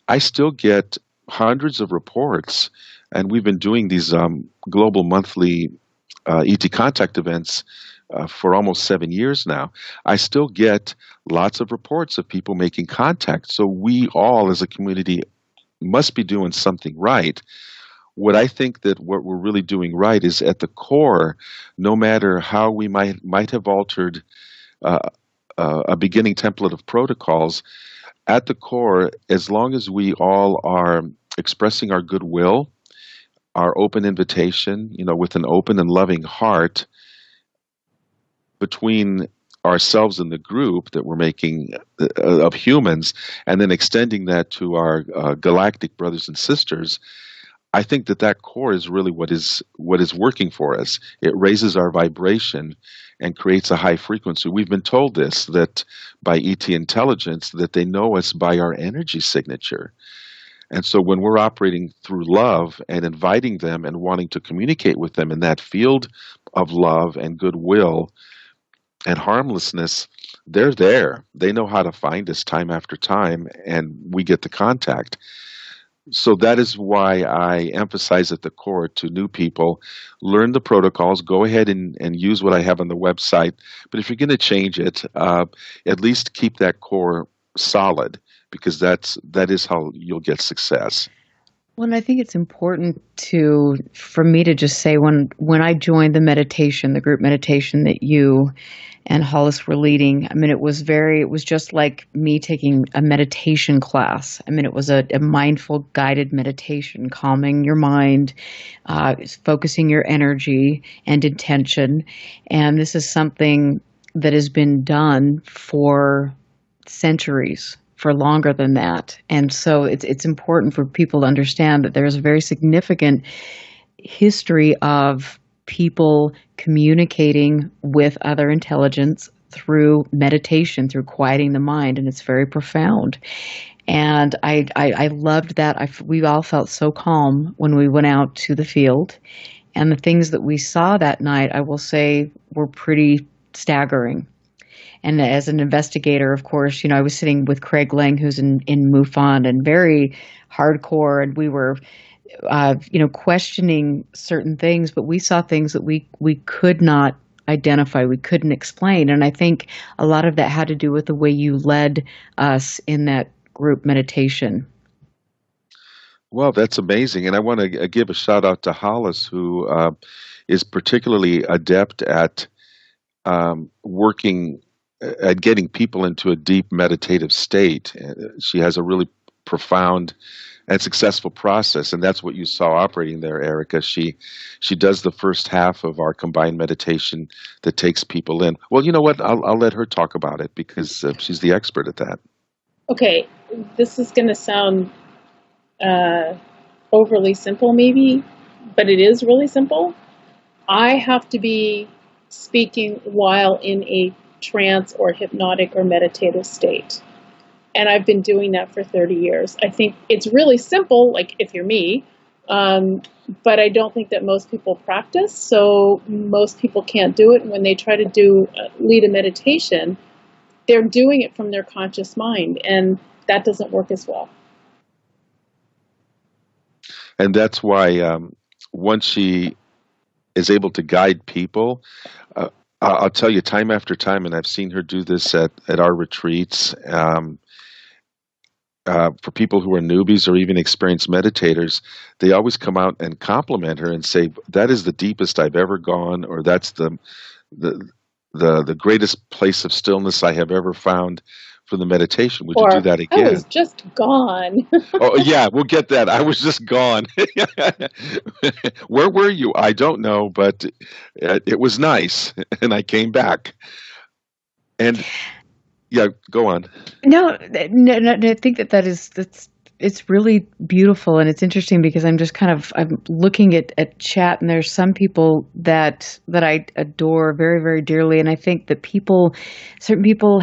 I still get hundreds of reports. And we've been doing these global monthly ET contact events for almost 7 years now. I still get lots of reports of people making contact. So we all as a community must be doing something right. What I think that what we're really doing right is at the core, no matter how we might have altered a beginning template of protocols, at the core, as long as we all are expressing our goodwill, our open invitation, with an open and loving heart between ourselves and the group that we're making of humans, and then extending that to our galactic brothers and sisters, I think that core is really what is working for us. It raises our vibration and creates a high frequency. We've been told this, that by ET intelligence, that they know us by our energy signature. And so when we're operating through love and inviting them and wanting to communicate with them in that field of love and goodwill and harmlessness, they're there. They know how to find us time after time, and we get the contact. So that is why I emphasize at the core to new people, learn the protocols, go ahead and use what I have on the website. But if you're going to change it, at least keep that core solid, because that is how you'll get success. Well, and I think it's important for me to just say when I joined the group meditation that you and Hollis were leading, I mean, it was just like me taking a meditation class. I mean, it was a mindful guided meditation, calming your mind, focusing your energy and intention. And this is something that has been done for centuries, for longer than that. And so it's important for people to understand that there's a very significant history of people communicating with other intelligence through meditation, through quieting the mind, and it's very profound. And I loved that. We all felt so calm when we went out to the field. And the things that we saw that night, I will say, were pretty staggering. And as an investigator, of course, I was sitting with Craig Lang, who's in MUFON and very hardcore, and we were, questioning certain things, but we saw things that we could not identify, we couldn't explain. And I think a lot of that had to do with the way you led us in that group meditation. Well, that's amazing. And I want to give a shout out to Hollis, who is particularly adept at working at getting people into a deep meditative state. She has a really profound and successful process, and that's what you saw operating there, Erica. She does the first half of our combined meditation that takes people in. Well, you know what? I'll let her talk about it because she's the expert at that. Okay, this is going to sound overly simple maybe, but it is really simple. I have to be speaking while in a trance or hypnotic or meditative state. And I've been doing that for 30 years. I think it's really simple, like if you're me, But I don't think that most people practice, so most people can't do it. And when they try to lead a meditation, they're doing it from their conscious mind, and that doesn't work as well. And that's why once she is able to guide people, I'll tell you time after time, and I've seen her do this at our retreats, for people who are newbies or even experienced meditators, they always come out and compliment her and say, that is the deepest I've ever gone, or that's the greatest place of stillness I have ever found for the meditation. Would you do that again? I was just gone. Oh, yeah, we'll get that. I was just gone. Where were you? I don't know, but it was nice, and I came back. And yeah, go on. No, I think it's really beautiful, and it's interesting because I'm looking at chat, and there's some people that I adore very, very dearly, and I think that certain people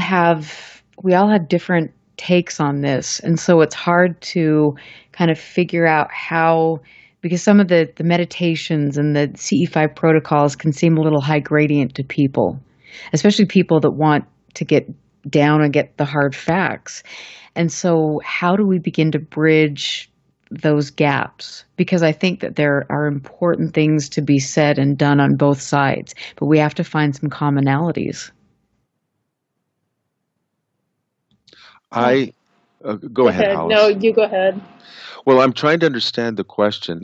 we all have different takes on this, and so it's hard to kind of figure out how, because some of the meditations and the CE5 protocols can seem a little high gradient to people, especially people that want to get down and get the hard facts. And so how do we begin to bridge those gaps? Because I think that there are important things to be said and done on both sides, but we have to find some commonalities. Go ahead, Hollis. No, you go ahead. Well, I'm trying to understand the question.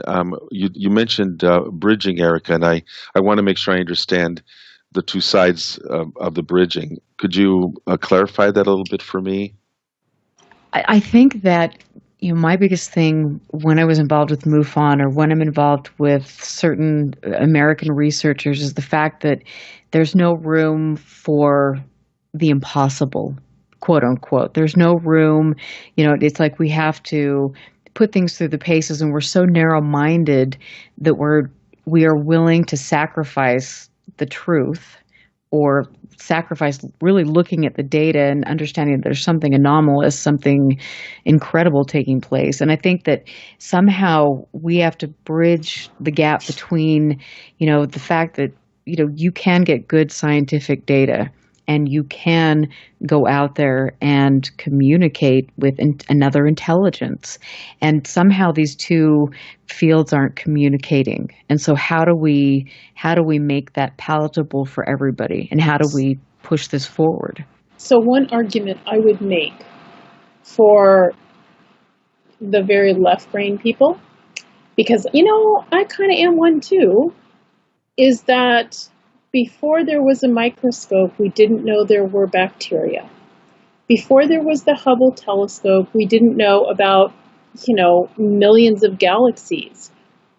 You mentioned bridging, Erica, and I want to make sure I understand the two sides of the bridging. Could you clarify that a little bit for me? I think that my biggest thing when I was involved with MUFON, or when I'm involved with certain American researchers, is the fact that there's no room for the impossible, quote unquote. There's no room, it's like we have to put things through the paces, and we're so narrow-minded that we are willing to sacrifice the truth, or sacrifice really looking at the data and understanding that there's something anomalous, something incredible taking place. And I think that somehow we have to bridge the gap between, the fact that, you can get good scientific data, and you can go out there and communicate with another intelligence. And somehow these two fields aren't communicating. And so how do we make that palatable for everybody? And how do we push this forward? So one argument I would make for the very left brain people, because, I kind of am one too, is that before there was a microscope, we didn't know there were bacteria. Before there was the Hubble telescope, we didn't know about, millions of galaxies.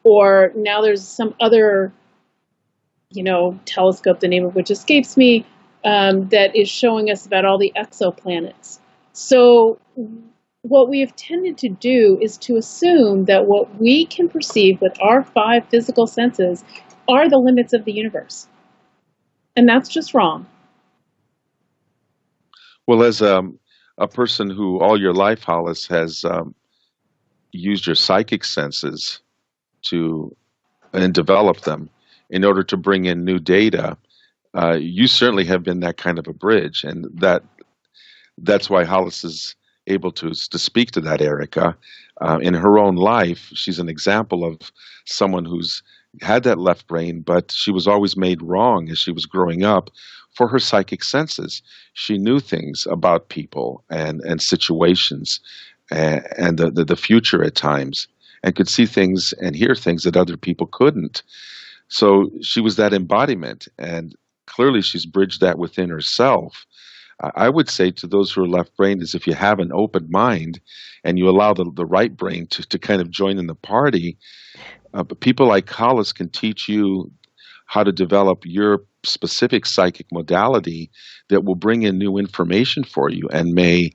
Or now there's some other, telescope, the name of which escapes me, that is showing us about all the exoplanets. So what we have tended to do is to assume that what we can perceive with our 5 physical senses are the limits of the universe. And that's just wrong. Well, as a person who all your life, Hollis, has used your psychic senses and developed them in order to bring in new data, you certainly have been that kind of a bridge. And that's why Hollis is able to speak to that, Erica. In her own life, she's an example of someone who's had that left brain, but she was always made wrong as she was growing up for her psychic senses. She knew things about people and situations and the future at times, and could see things and hear things that other people couldn't. So she was that embodiment, and clearly she's bridged that within herself. I would say to those who are left-brained is, if you have an open mind and you allow the right brain to kind of join in the party, but people like Hollis can teach you how to develop your specific psychic modality that will bring in new information for you and may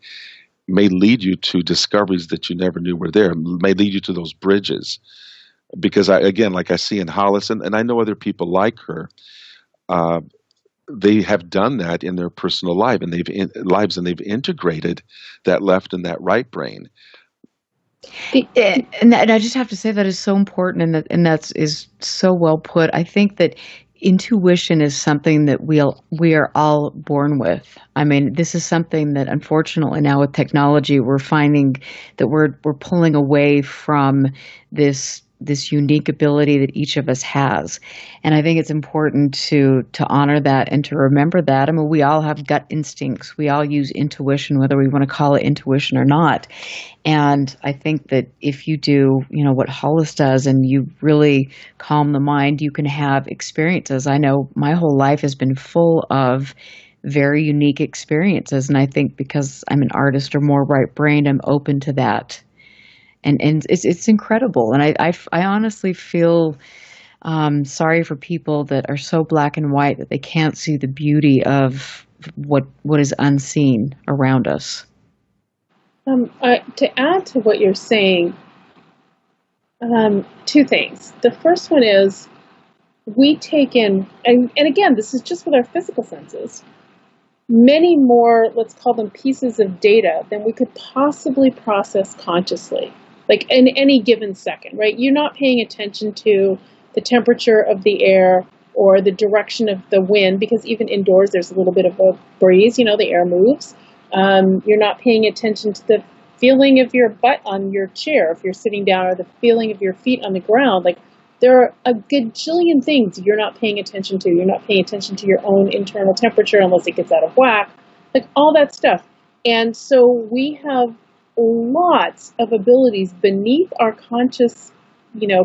lead you to discoveries that you never knew were there, may lead you to those bridges. Because like I see in Hollis, and I know other people like her, they have done that in their personal lives, and they've integrated that left and that right brain. And I just have to say that is so important, and that is so well put. I think that intuition is something that we are all born with. I mean, this is something that unfortunately now with technology we're finding that we're pulling away from this unique ability that each of us has. And I think it's important to honor that and to remember that. I mean, we all have gut instincts. We all use intuition, whether we want to call it intuition or not. And I think that if you do, what Hollis does and you really calm the mind, you can have experiences. I know my whole life has been full of very unique experiences. And I think because I'm an artist or more right-brained, I'm open to that. And it's incredible. And I honestly feel sorry for people that are so black and white that they can't see the beauty of what is unseen around us. To add to what you're saying, two things. The first one is we take in, and again, this is just with our physical senses, many more, let's call them pieces of data than we could possibly process consciously. Like in any given second, right? You're not paying attention to the temperature of the air or the direction of the wind, because even indoors there's a little bit of a breeze, the air moves. You're not paying attention to the feeling of your butt on your chair if you're sitting down, or the feeling of your feet on the ground. Like, there are a gajillion things you're not paying attention to. You're not paying attention to your own internal temperature unless it gets out of whack, like all that stuff. And so we have lots of abilities beneath our conscious,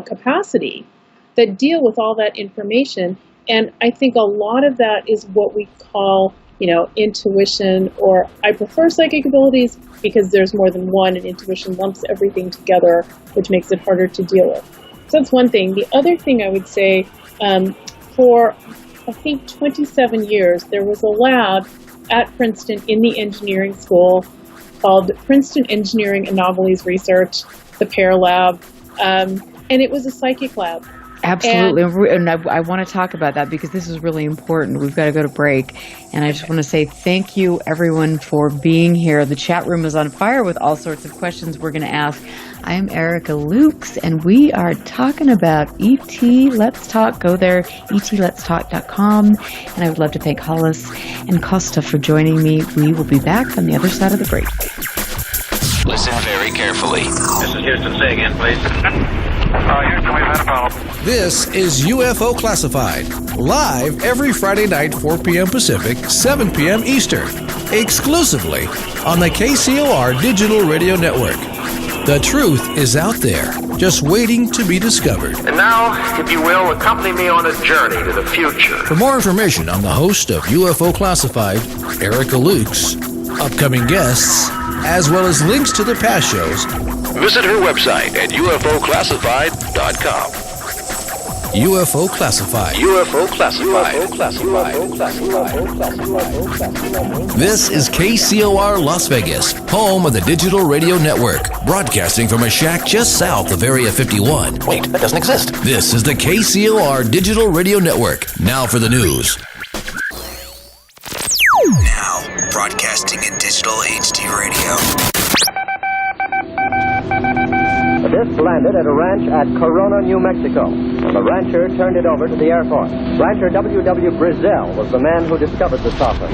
capacity that deal with all that information. And I think a lot of that is what we call, intuition, or I prefer psychic abilities because there's more than one, and intuition lumps everything together, which makes it harder to deal with. So that's one thing. The other thing I would say, for I think 27 years, there was a lab at Princeton in the engineering school called Princeton Engineering Anomalies Research, the PAIR Lab, and it was a psychic lab. Absolutely. And I want to talk about that because this is really important. We've got to go to break. And I just want to say thank you, everyone, for being here. The chat room is on fire with all sorts of questions we're going to ask. I am Erica Lukes, and we are talking about E.T. Let's Talk. Go there, etletstalk.com. And I would love to thank Hollis and Kosta for joining me. We will be back on the other side of the break. Listen very carefully. This is Houston. Say again, please. Houston, we've had a problem. This is UFO Classified, live every Friday night, 4 p.m. Pacific, 7 p.m. Eastern, exclusively on the KCOR Digital Radio Network. The truth is out there, just waiting to be discovered. And now, if you will, accompany me on a journey to the future. For more information on the host of UFO Classified, Erica Lukes, upcoming guests, as well as links to the past shows, visit her website at ufoclassified.com. UFO Classified. UFO Classified. This is KCOR Las Vegas, home of the Digital Radio Network, broadcasting from a shack just south of Area 51. Wait, that doesn't exist. This is the KCOR Digital Radio Network. Now for the news. Now, broadcasting in digital HD radio. The disc landed at a ranch at Corona, New Mexico. The rancher turned it over to the Air Force. Rancher W.W. Brazell was the man who discovered the saucer.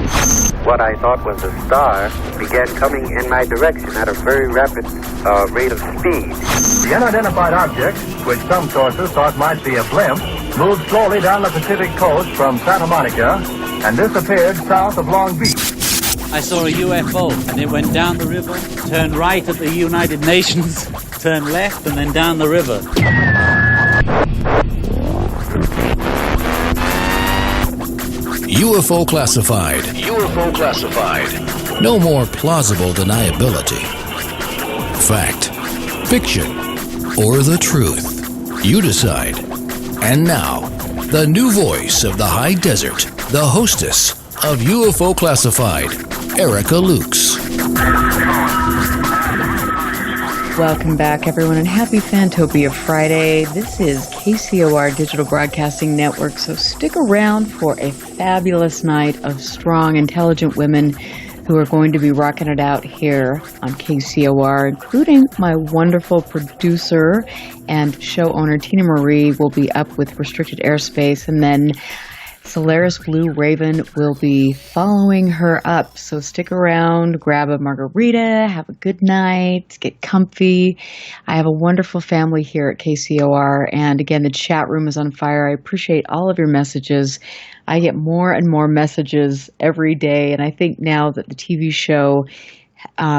What I thought was a star began coming in my direction at a very rapid rate of speed. The unidentified object, which some sources thought might be a blimp, moved slowly down the Pacific coast from Santa Monica and disappeared south of Long Beach. I saw a UFO, and it went down the river, turned right at the United Nations, turned left, and then down the river. UFO Classified. UFO Classified. No more plausible deniability. Fact, fiction, or the truth. You decide. And now, the new voice of the high desert, the hostess of UFO Classified, Erica Lukes. Welcome back, everyone, and happy Fantopia Friday. This is KCOR Digital Broadcasting Network, so stick around for a fabulous night of strong, intelligent women who are going to be rocking it out here on KCOR, including my wonderful producer and show owner, Tina Marie, will be up with Restricted Airspace, and then Solaris Blue Raven will be following her up. So stick around, grab a margarita, have a good night, get comfy. I have a wonderful family here at KCOR, and again, the chat room is on fire. I appreciate all of your messages. I get more and more messages every day, and I think now that the TV show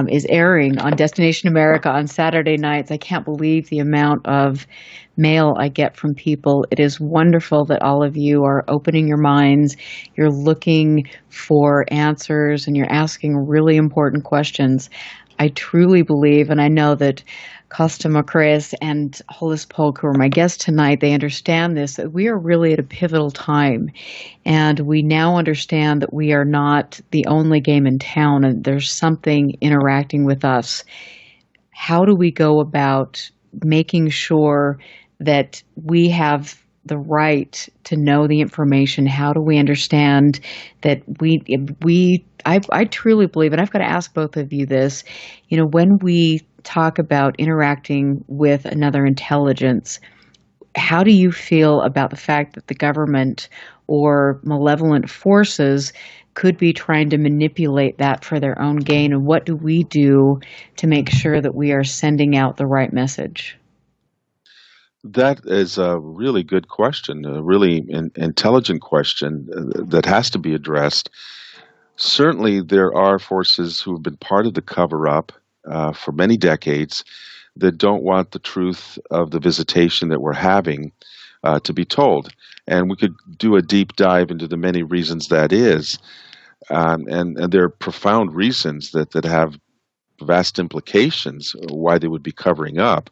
is airing on Destination America on Saturday nights, I can't believe the amount of mail I get from people. It is wonderful that all of you are opening your minds, you're looking for answers, and you're asking really important questions. I truly believe, and I know that Kosta, Makreas, and Hollis, Polk, who are my guests tonight, they understand this, that we are really at a pivotal time. And we now understand that we are not the only game in town, and there's something interacting with us. How do we go about making sure that we have the right to know the information? How do we understand that I truly believe, and I've got to ask both of you this, when we talk about interacting with another intelligence, how do you feel about the fact that the government or malevolent forces could be trying to manipulate that for their own gain? And what do we do to make sure that we are sending out the right message? That is a really good question, a really intelligent question that has to be addressed. Certainly, there are forces who have been part of the cover-up for many decades that don't want the truth of the visitation that we're having to be told. And we could do a deep dive into the many reasons that is. And there are profound reasons that have vast implications why they would be covering up.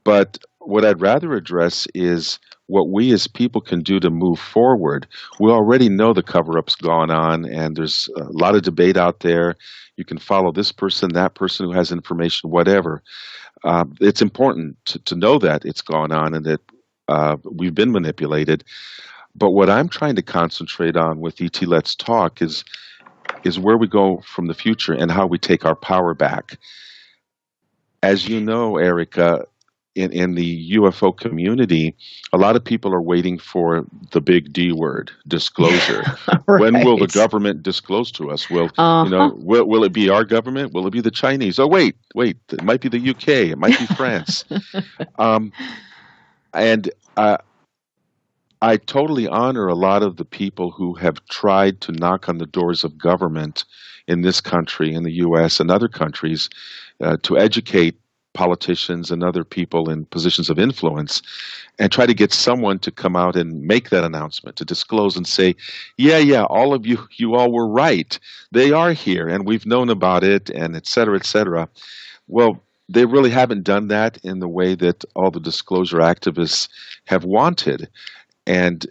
But what I'd rather address is what we as people can do to move forward. We already know the cover-up's gone on, and there's a lot of debate out there. You can follow this person, that person who has information, whatever. It's important to know that it's gone on and that we've been manipulated. But what I'm trying to concentrate on with ET Let's Talk is where we go from the future and how we take our power back. As you know, Erica, in the UFO community, a lot of people are waiting for the big D word, disclosure. Right. When will the government disclose to us? Will it be our government? Will it be the Chinese? Oh, wait, it might be the UK. It might be France. I totally honor a lot of the people who have tried to knock on the doors of government in this country, in the U.S. and other countries, to educate politicians and other people in positions of influence and try to get someone to come out and make that announcement, to disclose and say, yeah, all of you all were right. They are here and we've known about it, and et cetera, et cetera. Well, they really haven't done that in the way that all the disclosure activists have wanted. And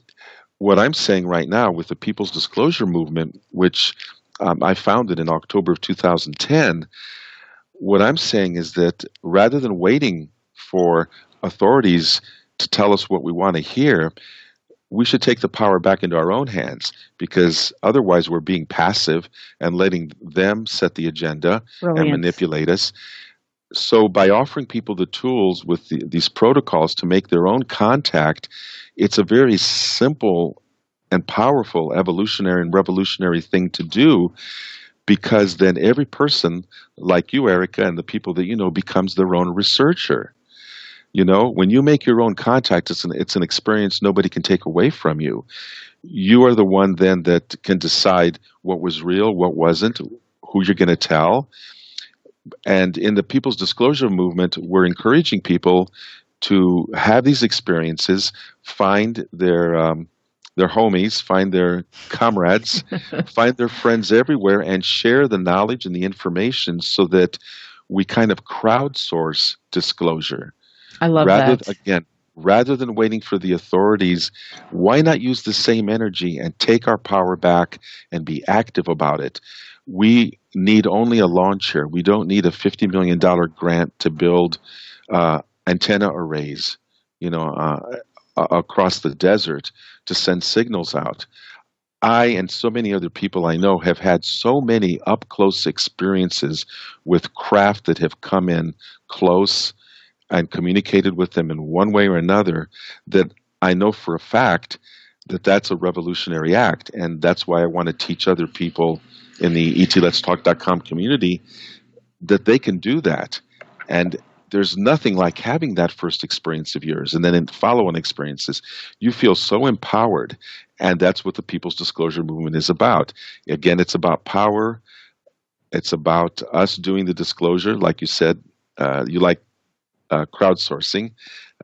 what I'm saying right now with the People's Disclosure Movement, which I founded in October of 2010, what I'm saying is that rather than waiting for authorities to tell us what we want to hear, we should take the power back into our own hands, because otherwise we're being passive and letting them set the agenda and manipulate us. So by offering people the tools with these protocols to make their own contact, it's a very simple and powerful evolutionary and revolutionary thing to do, because then every person like you, Erica, and the people that you know becomes their own researcher. When you make your own contact, it's an experience nobody can take away from you. You are the one then that can decide what was real, what wasn't, who you're going to tell. And in the People's Disclosure Movement, we're encouraging people to have these experiences, find their homies, find their comrades, find their friends everywhere, and share the knowledge and the information so that we kind of crowdsource disclosure. I love that. Again, rather than waiting for the authorities, why not use the same energy and take our power back and be active about it? We need only a lawn chair. We don't need a $50 million grant to build antenna arrays, across the desert to send signals out. I and so many other people I know have had so many up-close experiences with craft that have come in close and communicated with them in one way or another that I know for a fact that that's a revolutionary act. And that's why I want to teach other people in the etletstalk.com community that they can do that. And there's nothing like having that first experience of yours and then in follow-on experiences. You feel so empowered, and that's what the People's Disclosure Movement is about. Again, it's about power. It's about us doing the disclosure. Like you said, you like crowdsourcing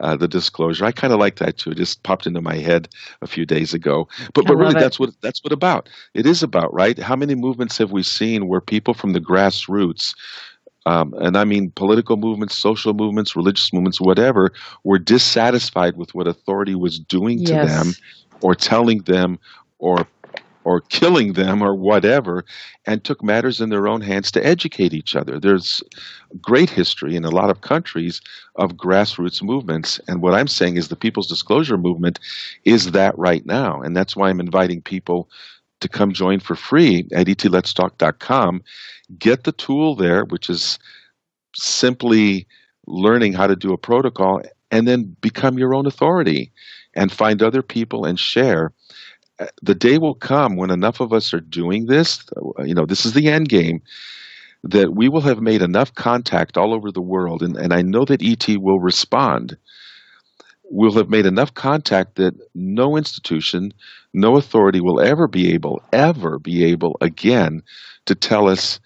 the disclosure. I kind of like that too. It just popped into my head a few days ago. But really, that's what about. It is about, right? How many movements have we seen where people from the grassroots, and I mean political movements, social movements, religious movements, whatever, were dissatisfied with what authority was doing to them, or telling them, or killing them, or whatever, and took matters in their own hands to educate each other. There's great history in a lot of countries of grassroots movements, and what I'm saying is the People's Disclosure Movement is that right now, and that's why I'm inviting people to come join for free at etletstalk.com. Get the tool there, which is simply learning how to do a protocol, and then become your own authority and find other people and share. The day will come when enough of us are doing this, this is the end game, that we will have made enough contact all over the world, and I know that ET will respond. We'll have made enough contact that no institution, no authority will ever be able again to tell us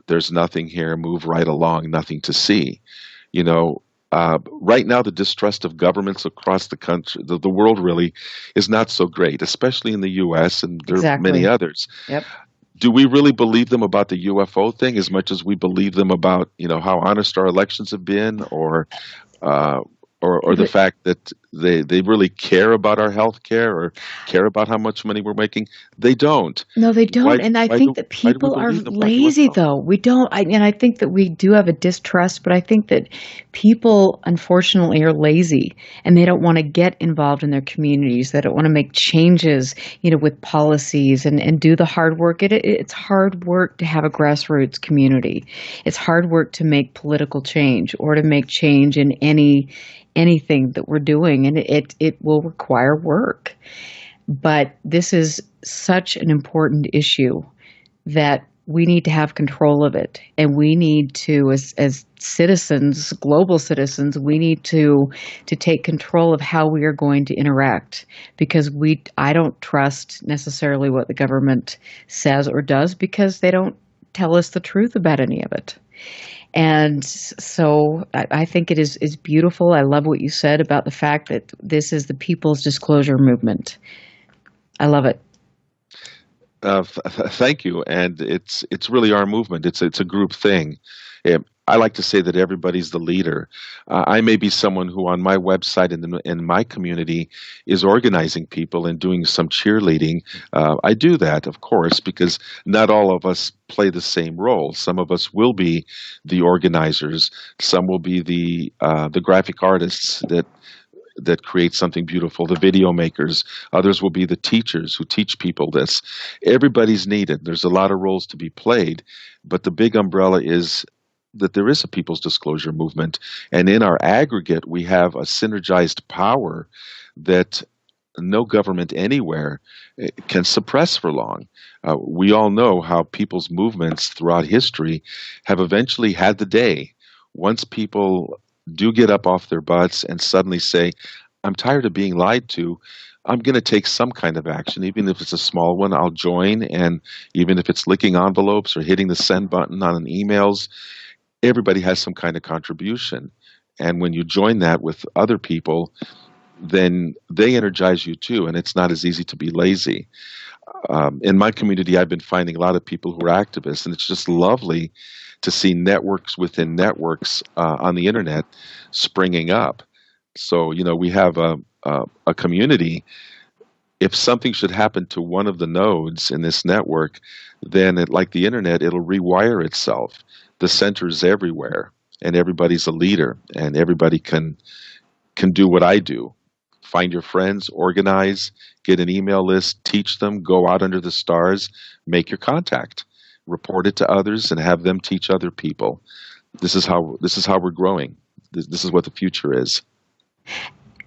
there's nothing here, move right along, nothing to see. Right now, the distrust of governments across the country, the world really, is not so great, especially in the U.S., and there are many others. Yep. Do we really believe them about the UFO thing as much as we believe them about, how honest our elections have been, or the fact that they really care about our health care or care about how much money we're making? They don't. No, they don't. And I think that people are lazy, though. We don't. And I think that we do have a distrust, but I think that people, unfortunately, are lazy, and they don't want to get involved in their communities. They don't want to make changes, with policies and do the hard work. It's hard work to have a grassroots community. It's hard work to make political change or to make change in anything that we're doing, and it will require work. But this is such an important issue that we need to have control of it, and we need to, as citizens, global citizens, we need to take control of how we are going to interact, because I don't trust necessarily what the government says or does, because they don't tell us the truth about any of it. And so I think it is beautiful. I love what you said about the fact that this is the People's Disclosure Movement. I love it. Thank you. And it's really our movement. It's a group thing. I like to say that everybody's the leader. I may be someone who on my website and in my community is organizing people and doing some cheerleading. I do that, of course, because not all of us play the same role. Some of us will be the organizers. Some will be the graphic artists that create something beautiful, the video makers. Others will be the teachers who teach people this. Everybody's needed. There's a lot of roles to be played, but the big umbrella is that there is a People's Disclosure Movement, and in our aggregate, we have a synergized power that no government anywhere can suppress for long. We all know how people's movements throughout history have eventually had the day. Once people do get up off their butts and suddenly say, I'm tired of being lied to, I'm going to take some kind of action, even if it's a small one. I'll join, and even if it's licking envelopes or hitting the send button on emails, everybody has some kind of contribution. And when you join that with other people, then they energize you too, and it's not as easy to be lazy. In my community, I've been finding a lot of people who are activists, and it's just lovely to see networks within networks on the internet springing up. So, we have a community. If something should happen to one of the nodes in this network, then like the internet, it'll rewire itself. The center is everywhere, and everybody's a leader, and everybody can do what I do. Find your friends, organize, get an email list, teach them, go out under the stars, make your contact, report it to others, and have them teach other people. This is how we're growing. This is what the future is.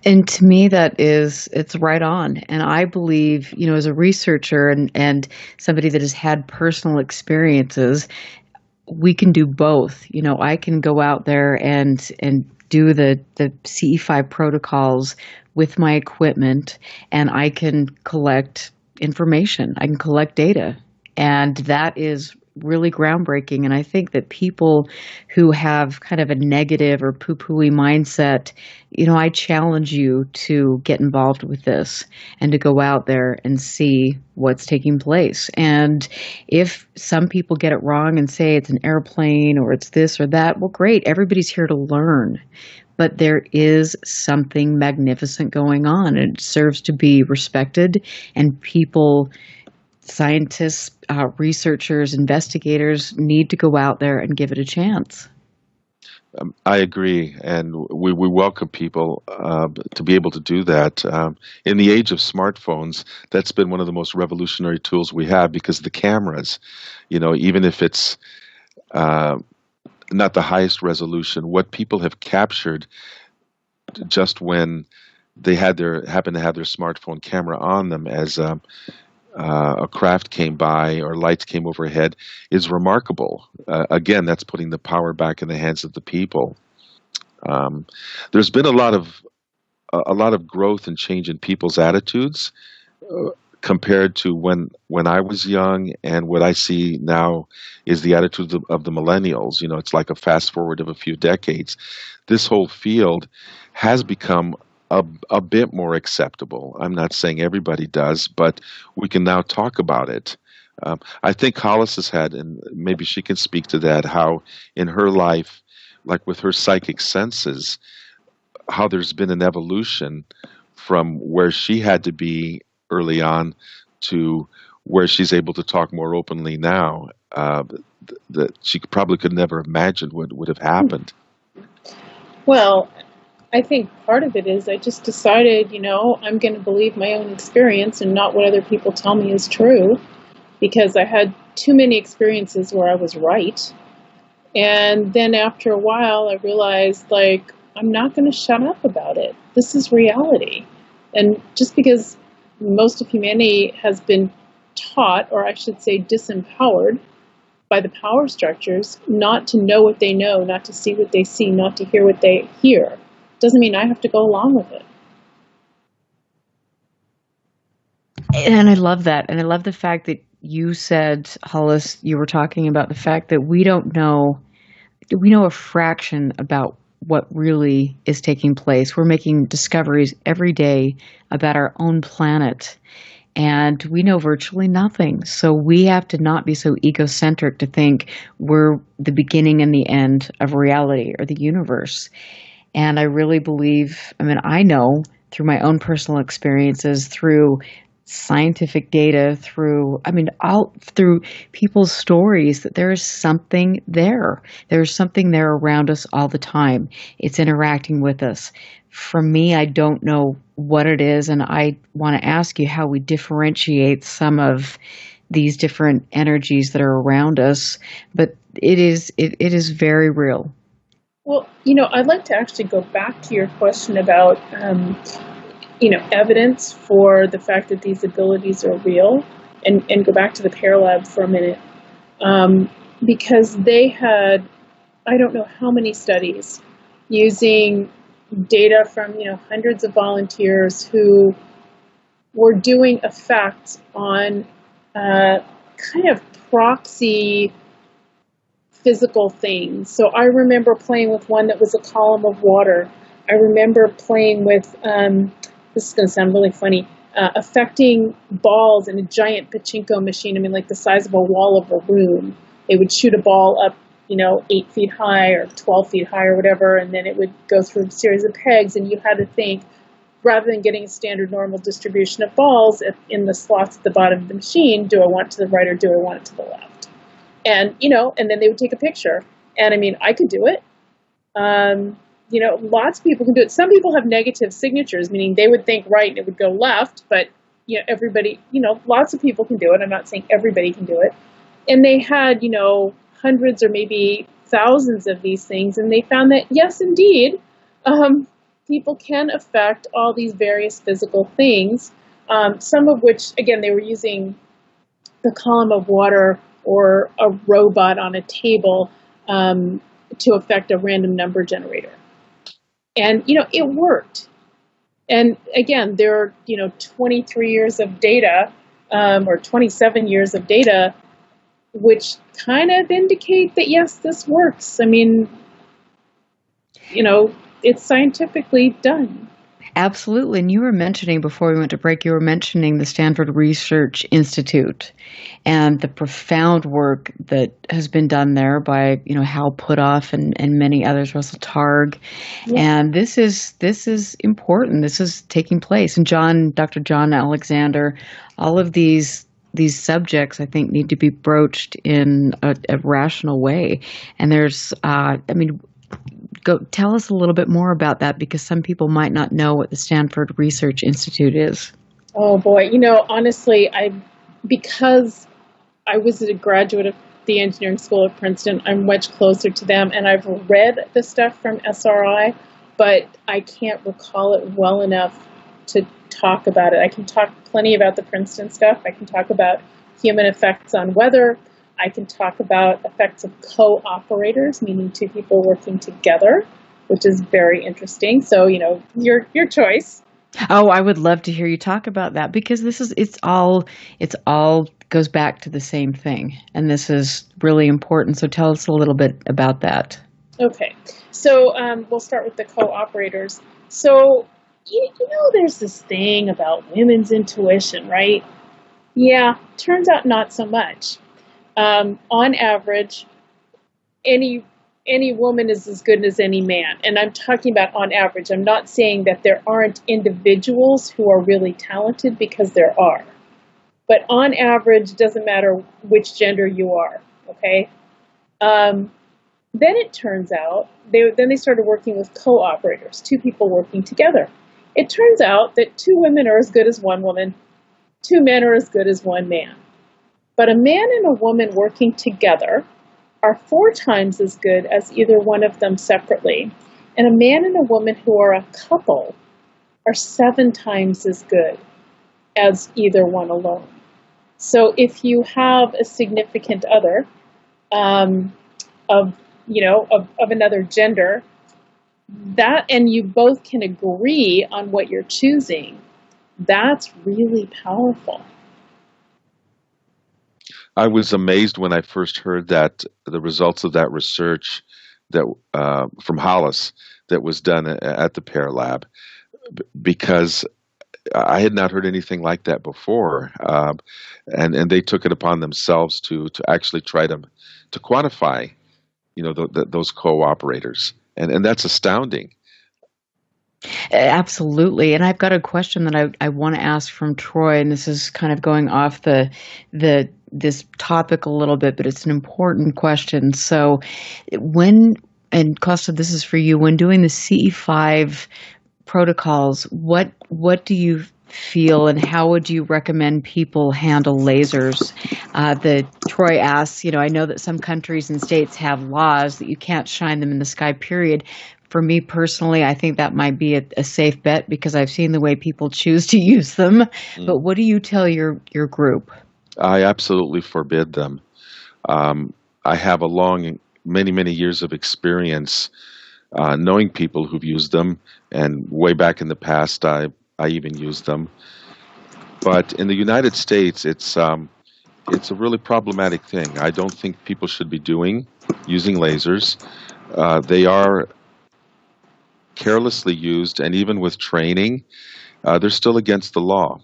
And to me, it's right on. And I believe, as a researcher and somebody that has had personal experiences, we can do both. I can go out there and do the CE5 protocols with my equipment, and I can collect information. I can collect data. And that is really groundbreaking. And I think that people who have kind of a negative or poo-pooey mindset, I challenge you to get involved with this and to go out there and see what's taking place. And if some people get it wrong and say it's an airplane or it's this or that, well, great. Everybody's here to learn. But there is something magnificent going on, and it serves to be respected, and people, scientists, researchers, investigators need to go out there and give it a chance. I agree, and we welcome people to be able to do that. In the age of smartphones, that's been one of the most revolutionary tools we have, because the cameras, even if it's not the highest resolution, what people have captured just when they happen to have their smartphone camera on them as a craft came by or lights came overhead is remarkable. Again, that's putting the power back in the hands of the people. There's been a lot of growth and change in people's attitudes compared to when I was young, and what I see now is the attitude of the millennials. It's like a fast forward of a few decades. This whole field has become a bit more acceptable. I'm not saying everybody does, but we can now talk about it. I think Hollis has had, and maybe she can speak to that, how in her life, like with her psychic senses, how there's been an evolution from where she had to be early on to where she's able to talk more openly now, that she probably could never imagine would have happened. Well, I think part of it is I just decided, I'm going to believe my own experience and not what other people tell me is true, because I had too many experiences where I was right. And then after a while, I realized, I'm not going to shut up about it. This is reality. And just because most of humanity has been taught, or I should say disempowered, by the power structures, not to know what they know, not to see what they see, not to hear what they hear, doesn't mean I have to go along with it. And I love that. And I love the fact that you said, Hollis, you were talking about the fact that we know a fraction about what really is taking place. We're making discoveries every day about our own planet, and we know virtually nothing. So we have to not be so egocentric to think we're the beginning and the end of reality or the universe. And I really believe, I know through my own personal experiences, through scientific data, through people's stories, that there is something there. There's something there around us all the time. It's interacting with us. For me, I don't know what it is, and I want to ask you how we differentiate some of these different energies that are around us. But it is very real. Well, I'd like to actually go back to your question about, evidence for the fact that these abilities are real, and go back to the Paralab for a minute, because they had, I don't know how many studies using data from, hundreds of volunteers who were doing effects on kind of proxy physical things. So I remember playing with one that was a column of water. I remember playing with, this is going to sound really funny, affecting balls in a giant pachinko machine. Like the size of a wall of a room. They would shoot a ball up, 8 feet high or 12 feet high or whatever, and then it would go through a series of pegs, and you had to think, rather than getting a standard normal distribution of balls in the slots at the bottom of the machine, do I want it to the right or do I want it to the left? And, and then they would take a picture. And I could do it. Lots of people can do it. Some people have negative signatures, meaning they would think right and it would go left, but, everybody, lots of people can do it. I'm not saying everybody can do it. And they had, hundreds or maybe thousands of these things. And they found that, yes, indeed, people can affect all these various physical things, some of which, again, they were using the column of water or a robot on a table to affect a random number generator. And, it worked. And again, there are, 23 years of data or 27 years of data, which kind of indicate that, yes, this works. I mean, it's scientifically done. Absolutely. And you were mentioning, before we went to break, you were mentioning the Stanford Research Institute and the profound work that has been done there by, Hal Puthoff and many others, Russell Targ. Yeah. And this is important. This is taking place. And Dr. John Alexander, all of these subjects, I think, need to be broached in a rational way. And there's, go tell us a little bit more about that, because some people might not know what the Stanford Research Institute is. Oh boy, honestly, because I was a graduate of the engineering school at Princeton, I'm much closer to them, and I've read the stuff from SRI, but I can't recall it well enough to talk about it. I can talk plenty about the Princeton stuff. I can talk about human effects on weather. I can talk about effects of co-operators, meaning two people working together, which is very interesting. So, your choice. Oh, I would love to hear you talk about that, because it's all goes back to the same thing. And this is really important. So tell us a little bit about that. Okay. So we'll start with the co-operators. So, there's this thing about women's intuition, right? Yeah, turns out not so much. On average, any woman is as good as any man. And I'm talking about on average. I'm not saying that there aren't individuals who are really talented, because there are. But on average, doesn't matter which gender you are, okay? Then it turns out, they started working with co-operators, two people working together. It turns out that two women are as good as one woman, two men are as good as one man. But a man and a woman working together are 4 times as good as either one of them separately. And a man and a woman who are a couple are 7 times as good as either one alone. So if you have a significant other of another gender, that, and you both can agree on what you're choosing, that's really powerful. I was amazed when I first heard that the results of that research that from Hollis that was done at the Pear Lab, because I had not heard anything like that before, and they took it upon themselves to actually try to quantify, those co-operators, and that's astounding. Absolutely. And I've got a question that I want to ask from Troy, and this is kind of going off this topic a little bit, but it's an important question. So and Kosta, this is for you, when doing the CE5 protocols, what do you feel, and how would you recommend people handle lasers? Troy asks, I know that some countries and states have laws that you can't shine them in the sky, period. For me personally, I think that might be a safe bet, because I've seen the way people choose to use them. But what do you tell your group? I absolutely forbid them. I have many years of experience knowing people who've used them, and way back in the past, I even used them. But in the United States, it's a really problematic thing. I don't think people should be using lasers. They are carelessly used, and even with training, they're still against the law.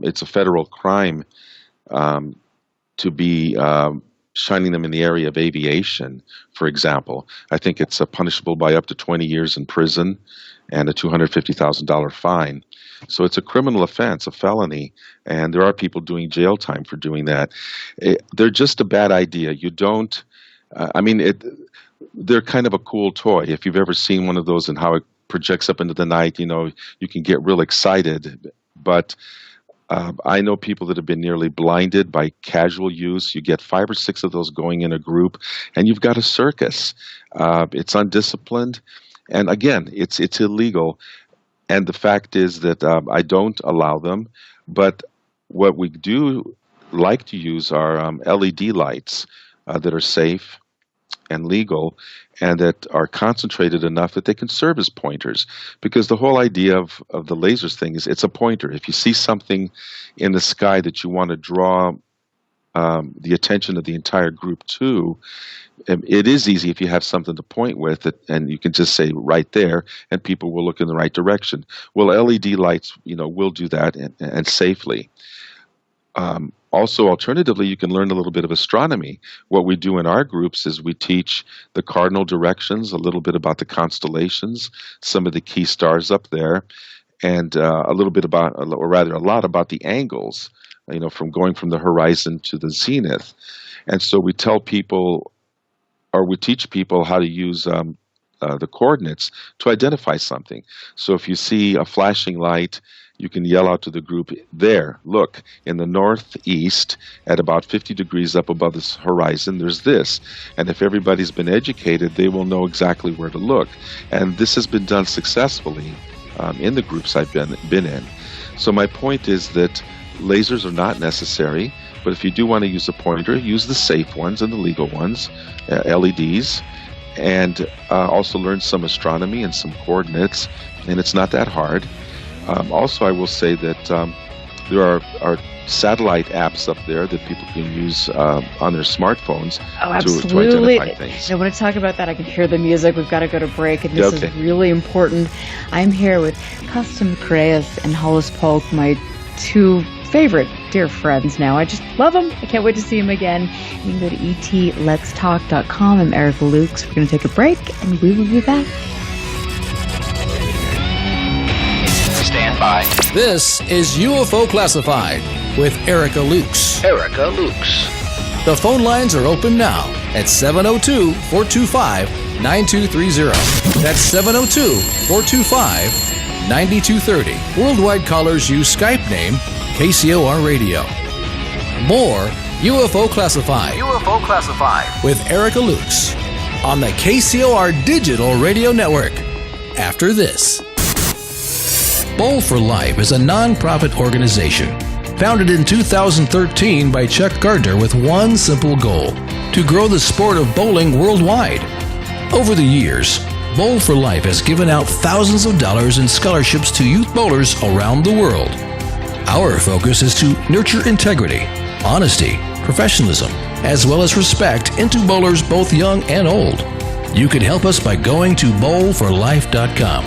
It's a federal crime to be shining them in the area of aviation, for example. I think it's punishable by up to 20 years in prison and a $250,000 fine. So it's a criminal offense, a felony, and there are people doing jail time for doing that. They're just a bad idea. You don't, they're kind of a cool toy. If you've ever seen one of those and how it projects up into the night, you can get real excited. But I know people that have been nearly blinded by casual use. You get 5 or 6 of those going in a group, and you've got a circus. It's undisciplined, and again, it's illegal. And the fact is that I don't allow them, but what we do like to use are LED lights that are safe and legal, and that are concentrated enough that they can serve as pointers. Because the whole idea of the lasers thing is it's a pointer. If you see something in the sky that you want to draw the attention of the entire group to, it is easy if you have something to point with it, and you can just say right there, and people will look in the right direction. Well, LED lights, will do that and safely. Also, alternatively, you can learn a little bit of astronomy. What we do in our groups is we teach the cardinal directions, a little bit about the constellations, some of the key stars up there, and a lot about the angles, from going from the horizon to the zenith. And so we tell people, or we teach people how to use the coordinates to identify something. So if you see a flashing light, you can yell out to the group, there, look, in the northeast, at about 50 degrees up above this horizon, there's this. And if everybody's been educated, they will know exactly where to look. And this has been done successfully in the groups I've been in. So my point is that lasers are not necessary, but if you do want to use a pointer, use the safe ones and the legal ones, LEDs, and also learn some astronomy and some coordinates, and it's not that hard. Also, I will say that there are satellite apps up there that people can use on their smartphones to identify things. I want to talk about that. I can hear the music. We've got to go to break, and this is really important. I'm here with Kosta Makreas and Hollis Polk, my 2 favorite dear friends now. I just love them. I can't wait to see them again. You can go to etletstalk.com. I'm Erica Lukes. We're going to take a break, and we will be back. Stand by. This is UFO Classified with Erica Lukes. Erica Lukes. The phone lines are open now at 702-425-9230. That's 702-425-9230. Worldwide callers use Skype name KCOR Radio. More UFO Classified. UFO Classified. With Erica Lukes on the KCOR Digital Radio Network. After this. Bowl for Life is a non-profit organization founded in 2013 by Chuck Gardner with one simple goal: to grow the sport of bowling worldwide. Over the years, Bowl for Life has given out thousands of dollars in scholarships to youth bowlers around the world. Our focus is to nurture integrity, honesty, professionalism, as well as respect into bowlers both young and old. You can help us by going to bowlforlife.com.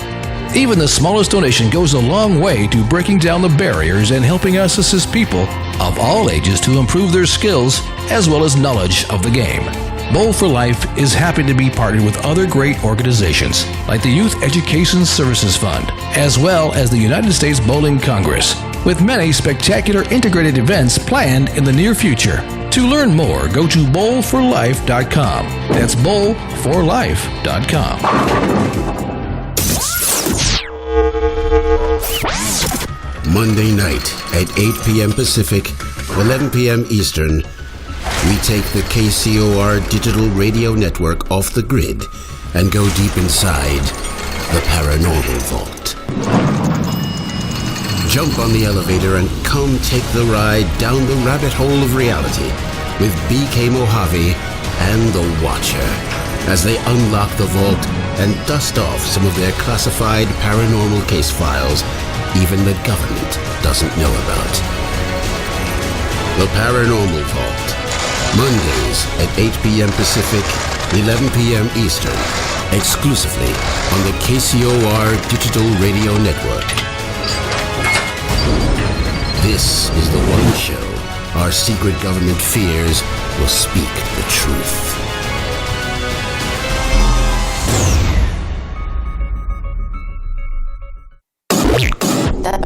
Even the smallest donation goes a long way to breaking down the barriers and helping us assist people of all ages to improve their skills as well as knowledge of the game. Bowl for Life is happy to be partnered with other great organizations like the Youth Education Services Fund, as well as the United States Bowling Congress, with many spectacular integrated events planned in the near future. To learn more, go to bowlforlife.com. That's bowlforlife.com. Monday night at 8 p.m. Pacific, 11 p.m. Eastern, we take the KCOR Digital Radio Network off the grid and go deep inside the Paranormal Vault. Jump on the elevator and come take the ride down the rabbit hole of reality with BK Mojave and The Watcher as they unlock the vault and dust off some of their classified paranormal case files even the government doesn't know about. The Paranormal Vault. Mondays at 8 p.m. Pacific, 11 p.m. Eastern. Exclusively on the KCOR Digital Radio Network. This is the one show our secret government fears will speak the truth.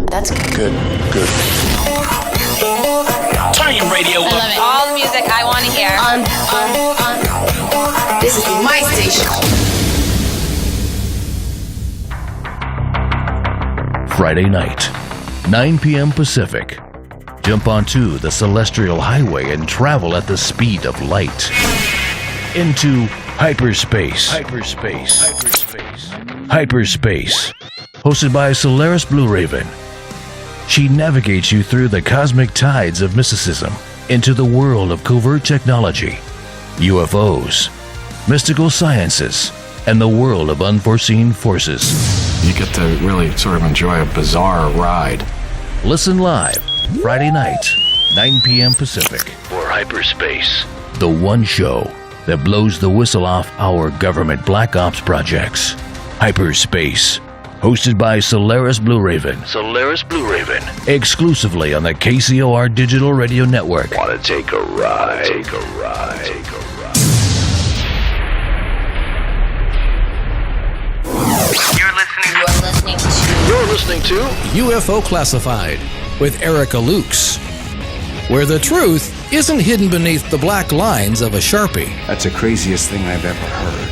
That's good. Turn your radio up. I love it. All the music I want to hear. This is my station. Friday night, 9 p.m. Pacific, Jump onto the celestial highway and travel at the speed of light. Into hyperspace. Hyperspace. Hosted by Solaris Blue Raven. She navigates you through the cosmic tides of mysticism into the world of covert technology, UFOs, mystical sciences, and the world of unforeseen forces. You get to really sort of enjoy a bizarre ride. Listen live, Friday night, 9 p.m. Pacific. For Hyperspace. The one show that blows the whistle off our government black ops projects. Hyperspace. Hosted by Solaris Blue Raven. Exclusively on the KCOR Digital Radio Network. Want to take a ride? You're listening to UFO Classified with Erica Lukes, where the truth isn't hidden beneath the black lines of a Sharpie. That's the craziest thing I've ever heard.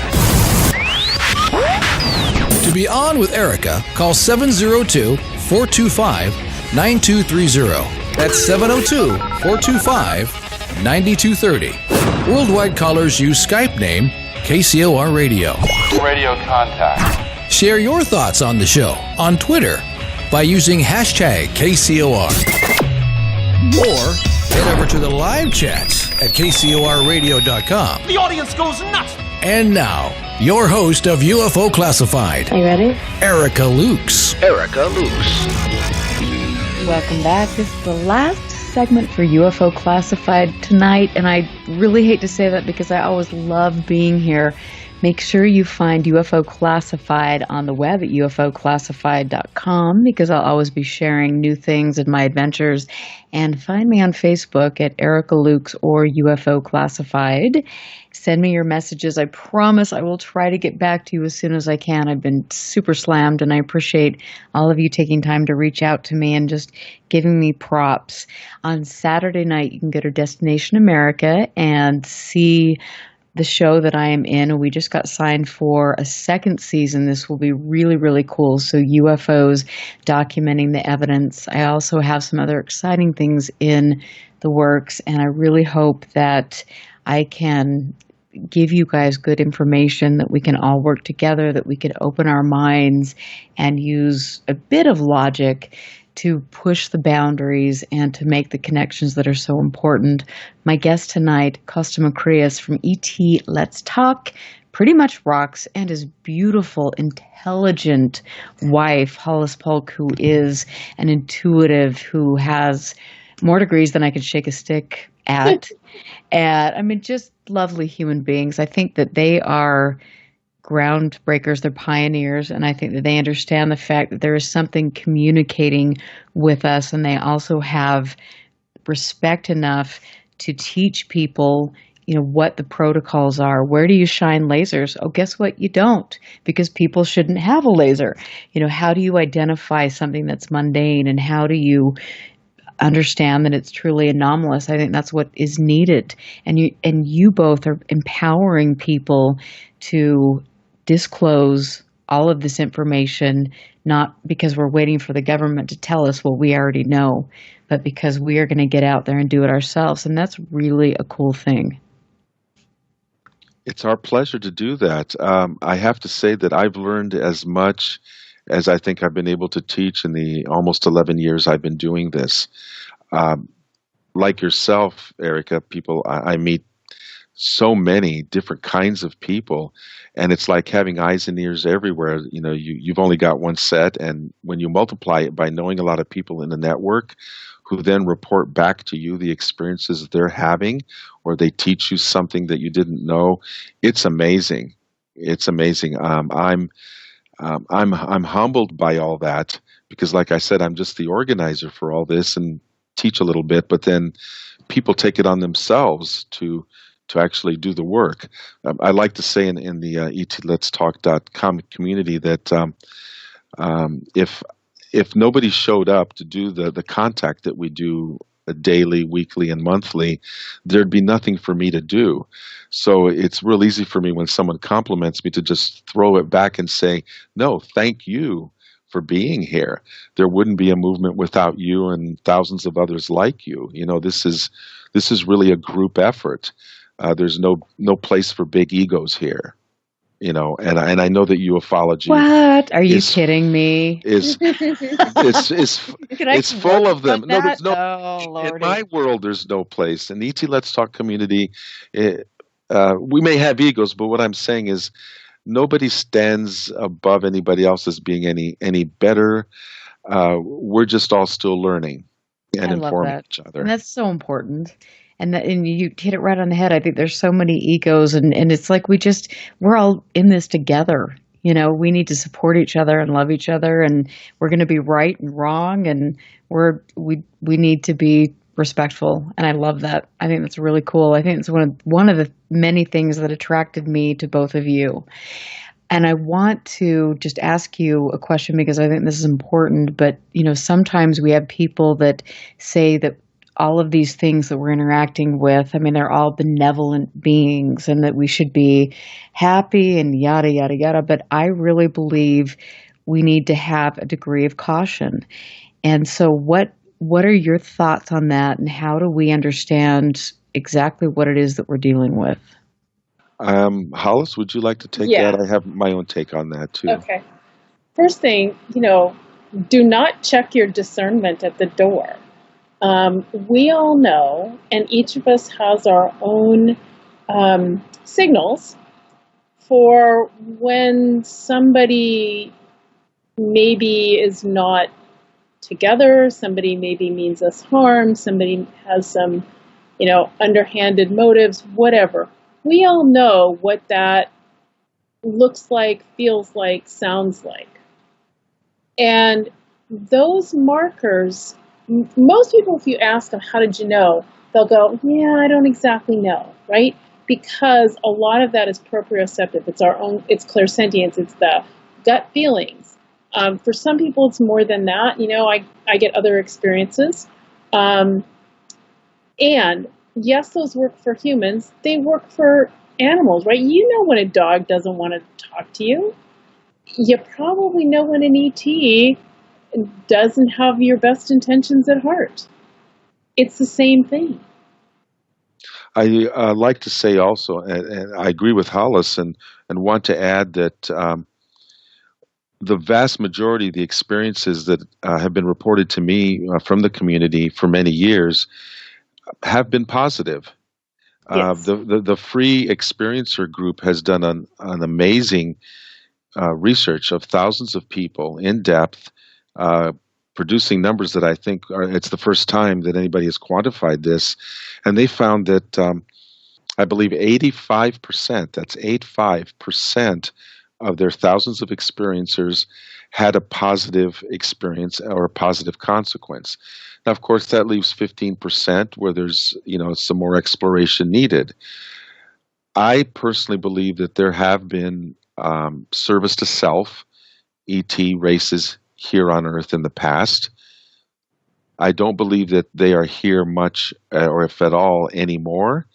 To be on with Erica, call 702-425-9230. That's 702-425-9230. Worldwide callers use Skype name KCOR Radio. Radio contact. Share your thoughts on the show on Twitter by using hashtag KCOR. Or head over to the live chats at KCORradio.com. The audience goes nuts. And now, your host of UFO Classified. Are you ready? Erica Lukes. Welcome back. This is the last segment for UFO Classified tonight, and I really hate to say that because I always love being here. Make sure you find UFO Classified on the web at ufoclassified.com because I'll always be sharing new things and my adventures. And find me on Facebook at Erica Lukes or UFO Classified. Send me your messages. I promise I will try to get back to you as soon as I can. I've been super slammed, and I appreciate all of you taking time to reach out to me and just giving me props. On Saturday night, you can go to Destination America and see the show that I am in. We just got signed for a second season. This will be really, really cool. So UFOs documenting the evidence. I also have some other exciting things in the works, and I really hope that I can give you guys good information, that we can all work together, that we can open our minds and use a bit of logic to push the boundaries and to make the connections that are so important. My guest tonight, Kosta Makreas from ET Let's Talk, pretty much rocks, and his beautiful, intelligent wife, Hollis Polk, who is an intuitive, who has more degrees than I could shake a stick at. And I mean, just lovely human beings. I think that they are groundbreakers, they're pioneers, and I think that they understand the fact that there is something communicating with us, and they also have respect enough to teach people, you know, what the protocols are. Where do you shine lasers? Oh, guess what? You don't, because people shouldn't have a laser. You know, how do you identify something that's mundane, and how do you understand that it's truly anomalous? I think that's what is needed. And you both are empowering people to disclose all of this information, not because we're waiting for the government to tell us what we already know, but because we are going to get out there and do it ourselves. And that's really a cool thing. It's our pleasure to do that. I have to say that I've learned as much as I think I've been able to teach in the almost 11 years I've been doing this. Like yourself, Erica, I meet so many different kinds of people, and it's like having eyes and ears everywhere. You know, you've only got one set, and when you multiply it by knowing a lot of people in the network who then report back to you the experiences they're having, or they teach you something that you didn't know, it's amazing. It's amazing. I'm humbled by all that because, like I said, I'm just the organizer for all this and teach a little bit, but then people take it on themselves to actually do the work. I like to say in the etletstalk.com community that if nobody showed up to do the contact that we do daily, weekly, and monthly, there'd be nothing for me to do. So it's real easy for me when someone compliments me to just throw it back and say, no, thank you for being here. There wouldn't be a movement without you and thousands of others like you. This is really a group effort. There's no place for big egos here. And I know that ufology. What? Are you kidding me? It's full of them. No, there's no. Oh, in my world, there's no place. In the ET Let's Talk community, we may have egos, but what I'm saying is nobody stands above anybody else as being any better. We're just all still learning and informing each other. And that's so important. And you hit it right on the head. I think there's so many egos, and it's like we're all in this together. We need to support each other and love each other, and we're going to be right and wrong, and we need to be respectful. And I love that. I think that's really cool. I think it's one of the many things that attracted me to both of you. And I want to just ask you a question because I think this is important. But sometimes we have people that say that all of these things that we're interacting with, they're all benevolent beings and that we should be happy and yada, yada, yada. But I really believe we need to have a degree of caution. And so what are your thoughts on that, and how do we understand exactly what it is that we're dealing with? Hollis, would you like to take that? I have my own take on that too. Okay. First thing, do not check your discernment at the door. We all know, and each of us has our own signals for when somebody maybe is not together, somebody maybe means us harm, somebody has some, underhanded motives, whatever. We all know what that looks like, feels like, sounds like. And those markers, most people, if you ask them, how did you know? They'll go, yeah, I don't exactly know, right? Because a lot of that is proprioceptive. It's clairsentience. It's the gut feelings. For some people, it's more than that. I get other experiences. And yes, those work for humans. They work for animals, right? You know when a dog doesn't want to talk to you. You probably know when an ET doesn't have your best intentions at heart. It's the same thing. I like to say also, and I agree with Hollis, and want to add that the vast majority of the experiences that have been reported to me from the community for many years have been positive. Yes. The free experiencer group has done an amazing research of thousands of people in depth, producing numbers that I think it's the first time that anybody has quantified this. And they found that I believe 85%, that's 85% of their thousands of experiencers had a positive experience or a positive consequence. Now, of course, that leaves 15% where there's, some more exploration needed. I personally believe that there have been service to self, ET races here on Earth in the past. I don't believe that they are here much, or if at all, anymore,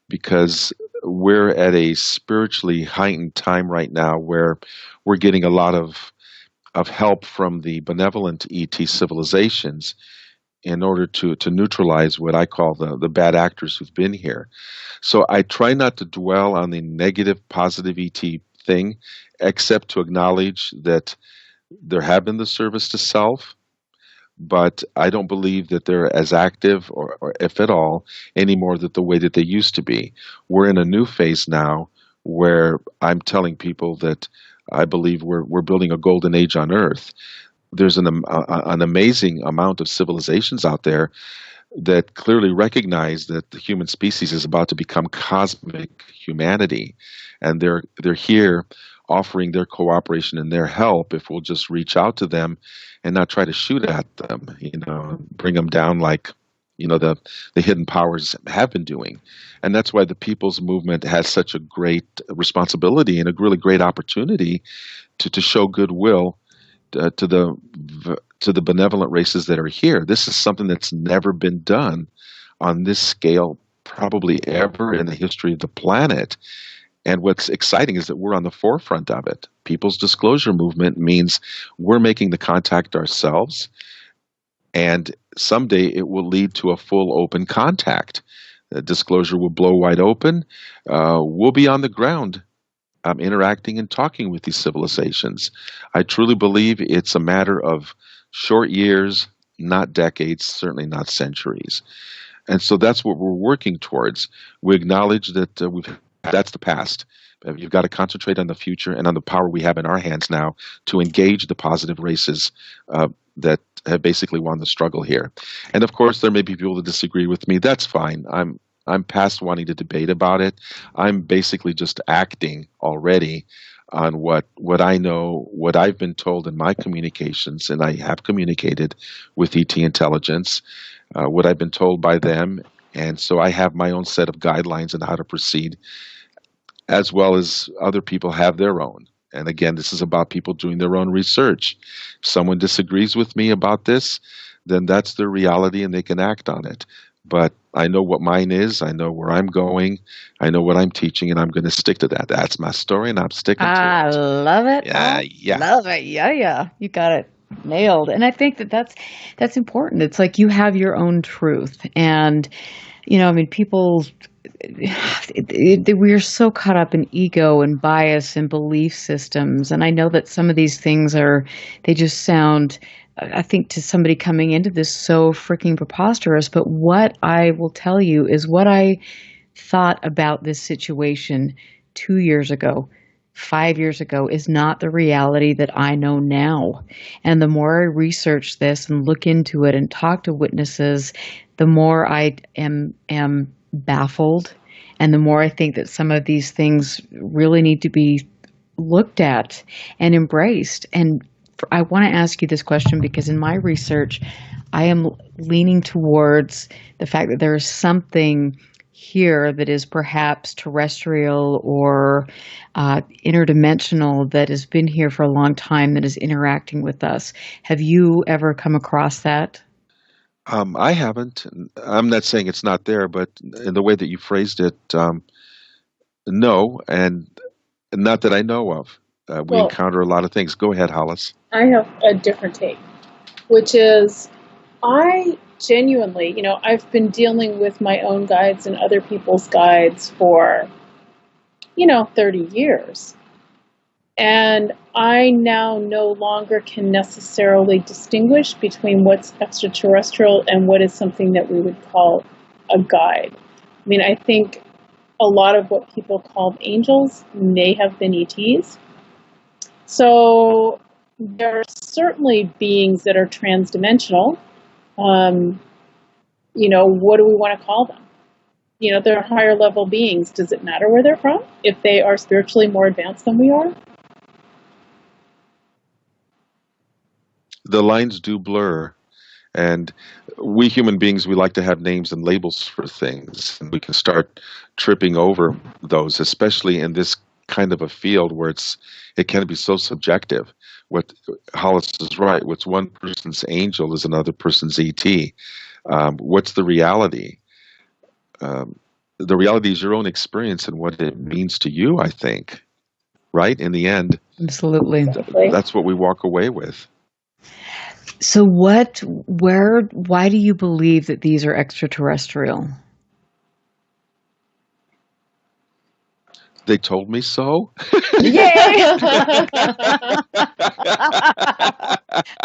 because we're at a spiritually heightened time right now where we're getting a lot of help from the benevolent ET civilizations in order to neutralize what I call the bad actors who've been here. So I try not to dwell on the negative, positive ET thing, except to acknowledge that there have been the service to self, but I don't believe that they're as active, or if at all, anymore the way that they used to be. We're in a new phase now where I'm telling people that I believe we're building a golden age on Earth. There's an amazing amount of civilizations out there that clearly recognize that the human species is about to become cosmic humanity, and they're here offering their cooperation and their help if we'll just reach out to them and not try to shoot at them, bring them down like, the hidden powers have been doing. And that's why the People's Movement has such a great responsibility and a really great opportunity to show goodwill to the benevolent races that are here. This is something that's never been done on this scale probably ever in the history of the planet. And what's exciting is that we're on the forefront of it. People's disclosure movement means we're making the contact ourselves, and someday it will lead to a full open contact. The disclosure will blow wide open. We'll be on the ground interacting and talking with these civilizations. I truly believe it's a matter of short years, not decades, certainly not centuries. And so that's what we're working towards. We acknowledge that that's the past. You've got to concentrate on the future and on the power we have in our hands now to engage the positive races that have basically won the struggle here. And of course, there may be people that disagree with me. That's fine. I'm past wanting to debate about it. I'm basically just acting already on what I know, what I've been told in my communications, and I have communicated with ET Intelligence, what I've been told by them. And so I have my own set of guidelines on how to proceed, as well as other people have their own. And again, this is about people doing their own research. If someone disagrees with me about this, then that's their reality and they can act on it. But I know what mine is. I know where I'm going. I know what I'm teaching, and I'm going to stick to that. That's my story, and I'm sticking to it. I love it. Yeah. Love it. Yeah. You got it nailed. And I think that's important. It's like you have your own truth. And, people, we're so caught up in ego and bias and belief systems. And I know that some of these things they just sound, I think, to somebody coming into this so freaking preposterous. But what I will tell you is what I thought about this situation 2 years ago, 5 years ago, is not the reality that I know now. And the more I research this and look into it and talk to witnesses, the more I am baffled, and the more I think that some of these things really need to be looked at and embraced. And I want to ask you this question because in my research, I am leaning towards the fact that there is something here that is perhaps terrestrial or interdimensional that has been here for a long time that is interacting with us. Have you ever come across that? I haven't. I'm not saying it's not there, but in the way that you phrased it, no, and not that I know of. We encounter a lot of things. Go ahead, Hollis. I have a different take, which is I genuinely, I've been dealing with my own guides and other people's guides for, 30 years. And I now no longer can necessarily distinguish between what's extraterrestrial and what is something that we would call a guide. I mean, I think a lot of what people call angels may have been ETs. So there are certainly beings that are transdimensional. What do we want to call them? They're higher level beings. Does it matter where they're from if they are spiritually more advanced than we are? The lines do blur, and we human beings, we like to have names and labels for things, and we can start tripping over those, especially in this kind of a field where it can be so subjective. What Hollis is right. What's one person's angel is another person's ET. What's the reality? The reality is your own experience and what it means to you, I think. Right? In the end. Absolutely. That's what we walk away with. So why do you believe that these are extraterrestrial? They told me so. Yay!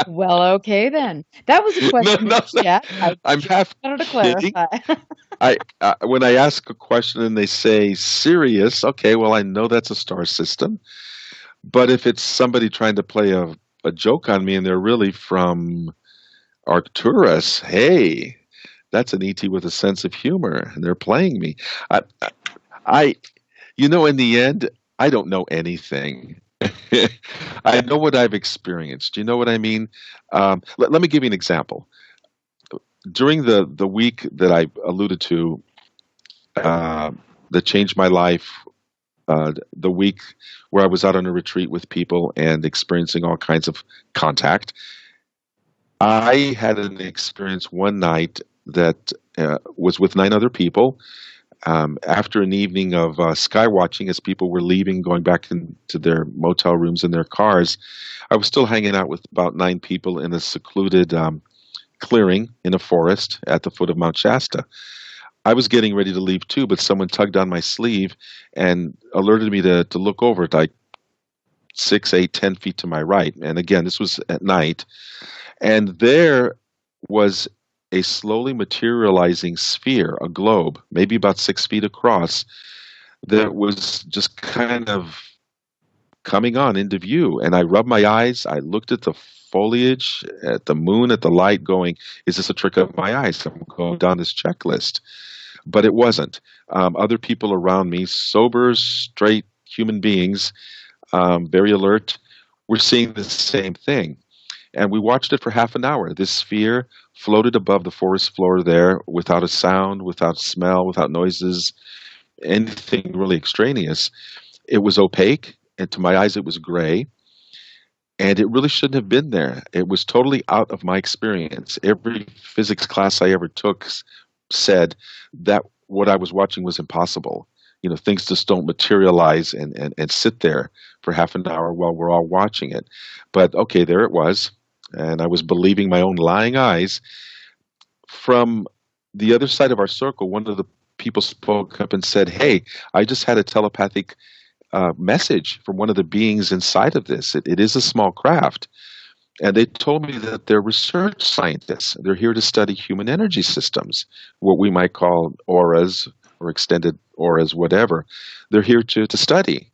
Well, okay then. That was a question. No. Yeah, I'm half wanted to clarify. When I ask a question and they say Sirius, okay, well, I know that's a star system. But if it's somebody trying to play a joke on me and they're really from Arcturus, hey, that's an ET with a sense of humor, and they're playing me. In the end, I don't know anything. I know what I've experienced. Do you know what I mean? Let me give you an example. During the week that I alluded to, that changed my life, the week where I was out on a retreat with people and experiencing all kinds of contact, I had an experience one night that was with 9 other people. After an evening of sky watching, as people were leaving, going back into their motel rooms and their cars, I was still hanging out with about 9 people in a secluded clearing in a forest at the foot of Mount Shasta. I was getting ready to leave too, but someone tugged on my sleeve and alerted me to look over at like 6, 8, 10 feet to my right. And again, this was at night. And there was a slowly materializing sphere, a globe, maybe about 6 feet across, that was just kind of coming on into view. And I rubbed my eyes. I looked at the foliage, at the moon, at the light, going, is this a trick of my eyes? I'm going down this checklist. But it wasn't. Other people around me, sober, straight human beings, very alert, were seeing the same thing. And we watched it for half an hour. This sphere floated above the forest floor there without a sound, without smell, without noises, anything really extraneous. It was opaque, and to my eyes it was gray. And it really shouldn't have been there. It was totally out of my experience. Every physics class I ever took said that what I was watching was impossible. You know, things just don't materialize and sit there for half an hour while we're all watching it. But okay, there it was. And I was believing my own lying eyes. From the other side of our circle, one of the people spoke up and said, hey, I just had a telepathic message from one of the beings inside of this. It is a small craft. And they told me that they're research scientists. They're here to study human energy systems, what we might call auras or extended auras, whatever. They're here to study.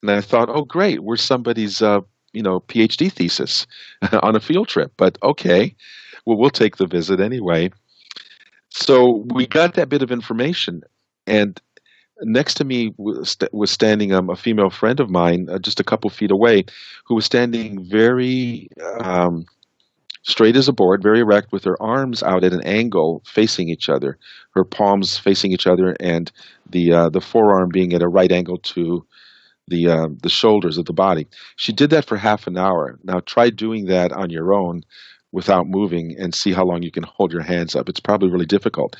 And I thought, oh, great, we're somebody's PhD thesis on a field trip. But okay, well, we'll take the visit anyway. So we got that bit of information, and next to me was standing a female friend of mine, just a couple feet away, who was standing very straight as a board, very erect, with her arms out at an angle facing each other, her palms facing each other, and the forearm being at a right angle to the shoulders of the body. She did that for half an hour. Now try doing that on your own without moving and see how long you can hold your hands up. It's probably really difficult.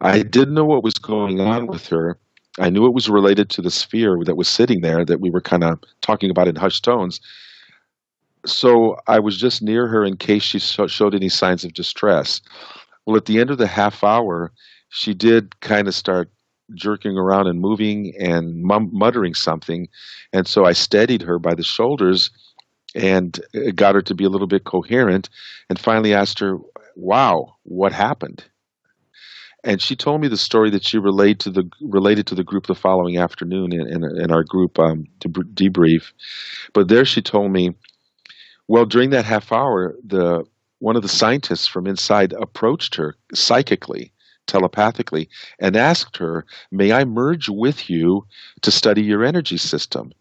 I didn't know what was going on with her. I knew it was related to the sphere that was sitting there that we were kind of talking about in hushed tones. So I was just near her in case she showed any signs of distress. Well, at the end of the half hour, she did kind of start jerking around and moving and muttering something. And so I steadied her by the shoulders and got her to be a little bit coherent, and finally asked her, wow, what happened? And she told me the story that she related to the group the following afternoon in our group debrief. But there she told me, well, during that half hour, one of the scientists from inside approached her psychically, telepathically, and asked her, may I merge with you to study your energy system?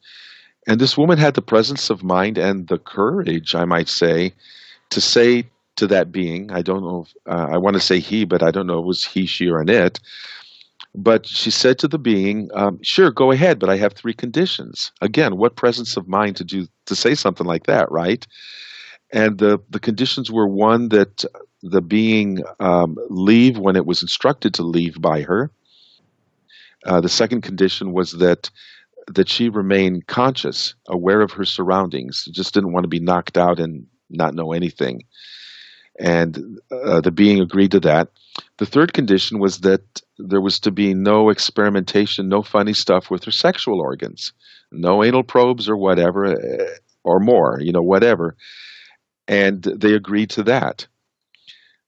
And this woman had the presence of mind and the courage, I might say, to say to that being, I don't know, I want to say he, but I don't know if it was he, she, or an it, but she said to the being, sure, go ahead, but I have 3 conditions. Again, what presence of mind to say something like that, right? And the conditions were, one, that the being leave when it was instructed to leave by her. The second condition was that she remain conscious, aware of her surroundings, just didn't want to be knocked out and not know anything. And the being agreed to that. The third condition was that there was to be no experimentation, no funny stuff with her sexual organs, no anal probes or whatever, or more, whatever. And they agreed to that.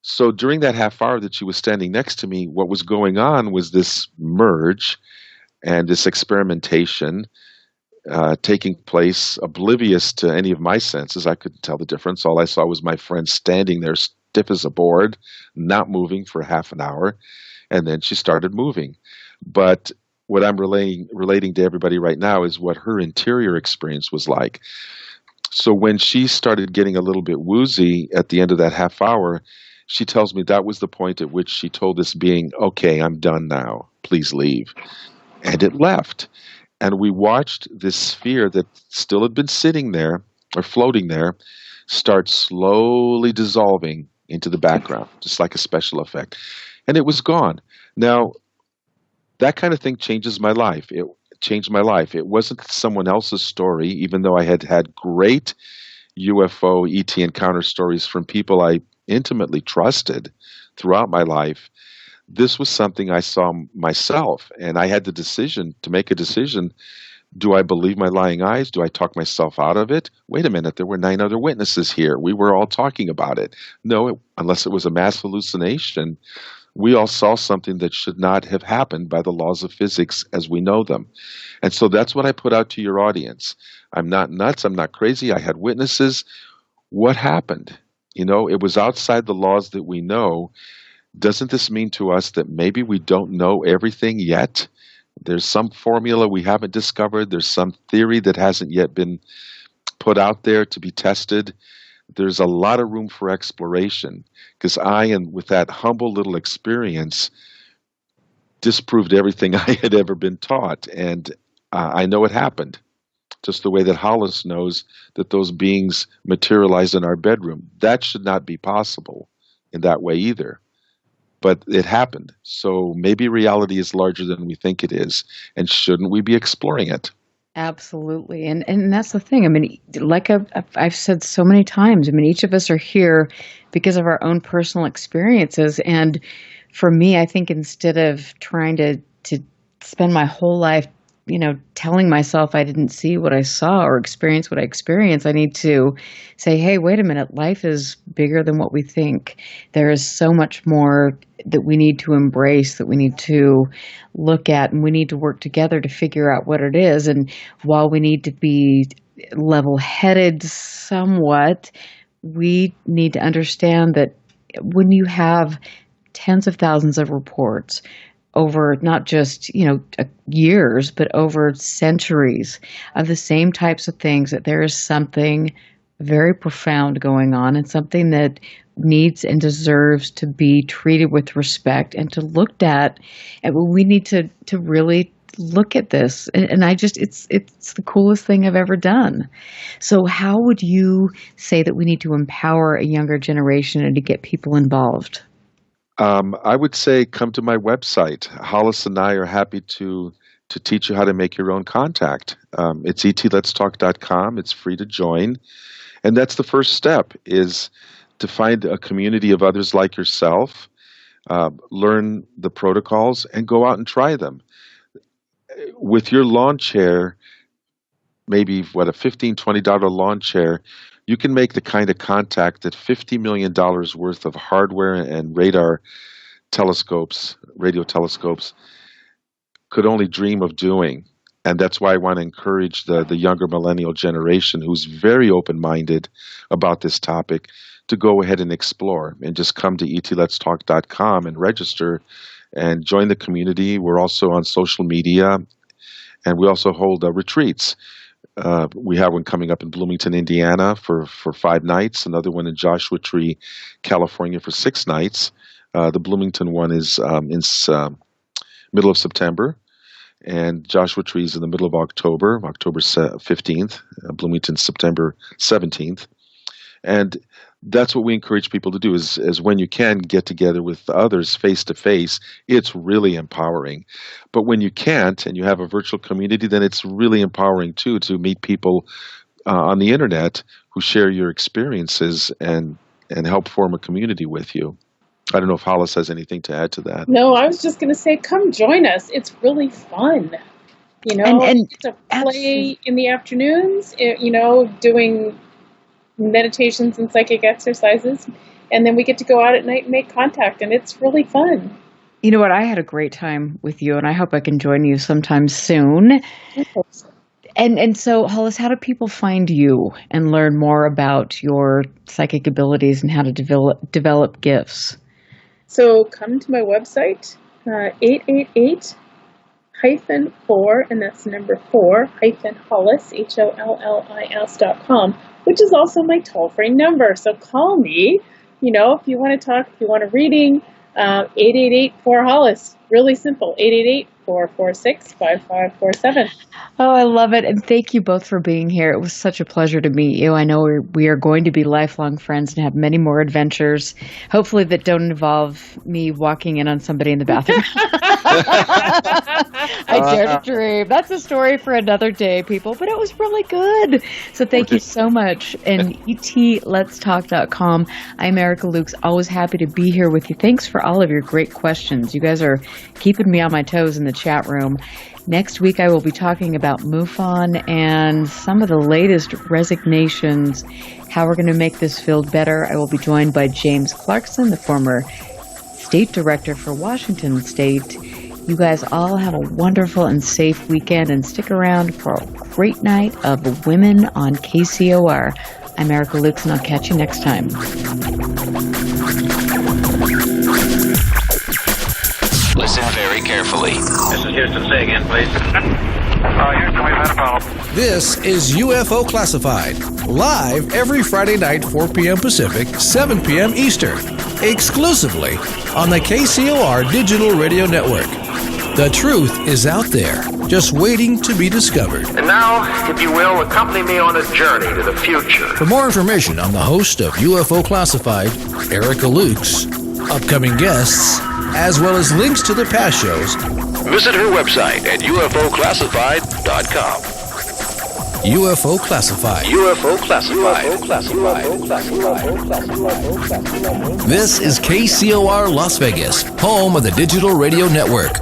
So during that half hour that she was standing next to me, what was going on was this merge and this experimentation taking place, oblivious to any of my senses. I couldn't tell the difference. All I saw was my friend standing there stiff as a board, not moving for half an hour, and then she started moving. But what I'm relating to everybody right now is what her interior experience was like. So when she started getting a little bit woozy at the end of that half hour, she tells me that was the point at which she told this being, okay, I'm done now, please leave. And it left. And we watched this sphere that still had been sitting there, or floating there, start slowly dissolving into the background, just like a special effect. And it was gone. Now, That kind of thing changes my life. It changed my life. It wasn't someone else's story, even though I had had great UFO ET encounter stories from people I intimately trusted throughout my life. This was something I saw myself, and I had to make a decision. Do I believe my lying eyes? Do I talk myself out of it? Wait a minute, there were 9 other witnesses here. We were all talking about it. No, unless it was a mass hallucination, we all saw something that should not have happened by the laws of physics as we know them. And so that's what I put out to your audience. I'm not nuts. I'm not crazy. I had witnesses. What happened? It was outside the laws that we know. Doesn't this mean to us that maybe we don't know everything yet? There's some formula we haven't discovered. There's some theory that hasn't yet been put out there to be tested. There's a lot of room for exploration, because with that humble little experience, disproved everything I had ever been taught. And I know it happened, just the way that Hollis knows that those beings materialized in our bedroom. That should not be possible in that way either. But it happened. So maybe reality is larger than we think it is. And shouldn't we be exploring it? Absolutely. And that's the thing. I mean, like I've said so many times, I mean, each of us are here because of our own personal experiences. And for me, I think instead of trying to spend my whole life, telling myself I didn't see what I saw or experience what I experienced, I need to say, hey, wait a minute, life is bigger than what we think. There is so much more that we need to embrace, that we need to look at, and we need to work together to figure out what it is. And while we need to be level-headed somewhat, we need to understand that when you have tens of thousands of reports over not just, years, but over centuries of the same types of things, that there is something very profound going on, and something that needs and deserves to be treated with respect and to looked at. And we need to really look at this. And it's the coolest thing I've ever done. So how would you say that we need to empower a younger generation and to get people involved? I would say come to my website. Hollis and I are happy to teach you how to make your own contact. It's etletstalk.com. It's free to join. And that's the first step, is to find a community of others like yourself, learn the protocols, and go out and try them. With your lawn chair, maybe, a $15, $20 lawn chair, you can make the kind of contact that $50 million worth of hardware and radar telescopes, radio telescopes, could only dream of doing. And that's why I want to encourage the younger millennial generation, who's very open-minded about this topic, to go ahead and explore and just come to etletstalk.com and register and join the community. We're also on social media, and we also hold retreats. We have one coming up in Bloomington, Indiana for 5 nights, another one in Joshua Tree, California for 6 nights. The Bloomington one is in middle of September, and Joshua Tree is in the middle of October 15th, Bloomington September 17th. And that's what we encourage people to do, is when you can get together with others face to face, it's really empowering. But when you can't and you have a virtual community, then it's really empowering too, to meet people on the internet who share your experiences and help form a community with you. I don't know if Hollis has anything to add to that. No, I was just going to say, come join us. It's really fun. And to play in the afternoons, doing meditations and psychic exercises, and then we get to go out at night and make contact, and it's really fun. You know what? I had a great time with you, and I hope I can join you sometime soon. And so, Hollis, how do people find you and learn more about your psychic abilities and how to develop gifts? So come to my website, 888-4, and that's number 4, Hollis, HOLLIS.com, which is also my toll-free number. So call me, if you want to talk, if you want a reading, 888-4-HOLLIS. Really simple, 888-446-5547. Oh, I love it. And thank you both for being here. It was such a pleasure to meet you. I know we are going to be lifelong friends and have many more adventures, hopefully that don't involve me walking in on somebody in the bathroom. I dare to dream. That's a story for another day, people, but it was really good. So thank you so much. And etletstalk.com. I'm Erica Lukes, always happy to be here with you. Thanks for all of your great questions. You guys are keeping me on my toes in the chat room. Next week, I will be talking about MUFON and some of the latest resignations, how we're going to make this field better. I will be joined by James Clarkson, the former State Director for Washington State. You guys all have a wonderful and safe weekend, and stick around for a great night of Women on KCOR. I'm Erica Lukes, and I'll catch you next time. Listen very carefully. This is Houston. Say again, please. Houston, we've had a problem. This is UFO Classified, live every Friday night, 4 p.m. Pacific, 7 p.m. Eastern, exclusively on the KCOR Digital Radio Network. The truth is out there, just waiting to be discovered. And now, if you will, accompany me on a journey to the future. For more information on the host of UFO Classified, Erica Lukes, upcoming guests, as well as links to the past shows, visit her website at ufoclassified.com. UFO Classified. UFO Classified. This is KCOR Las Vegas, home of the Digital Radio Network.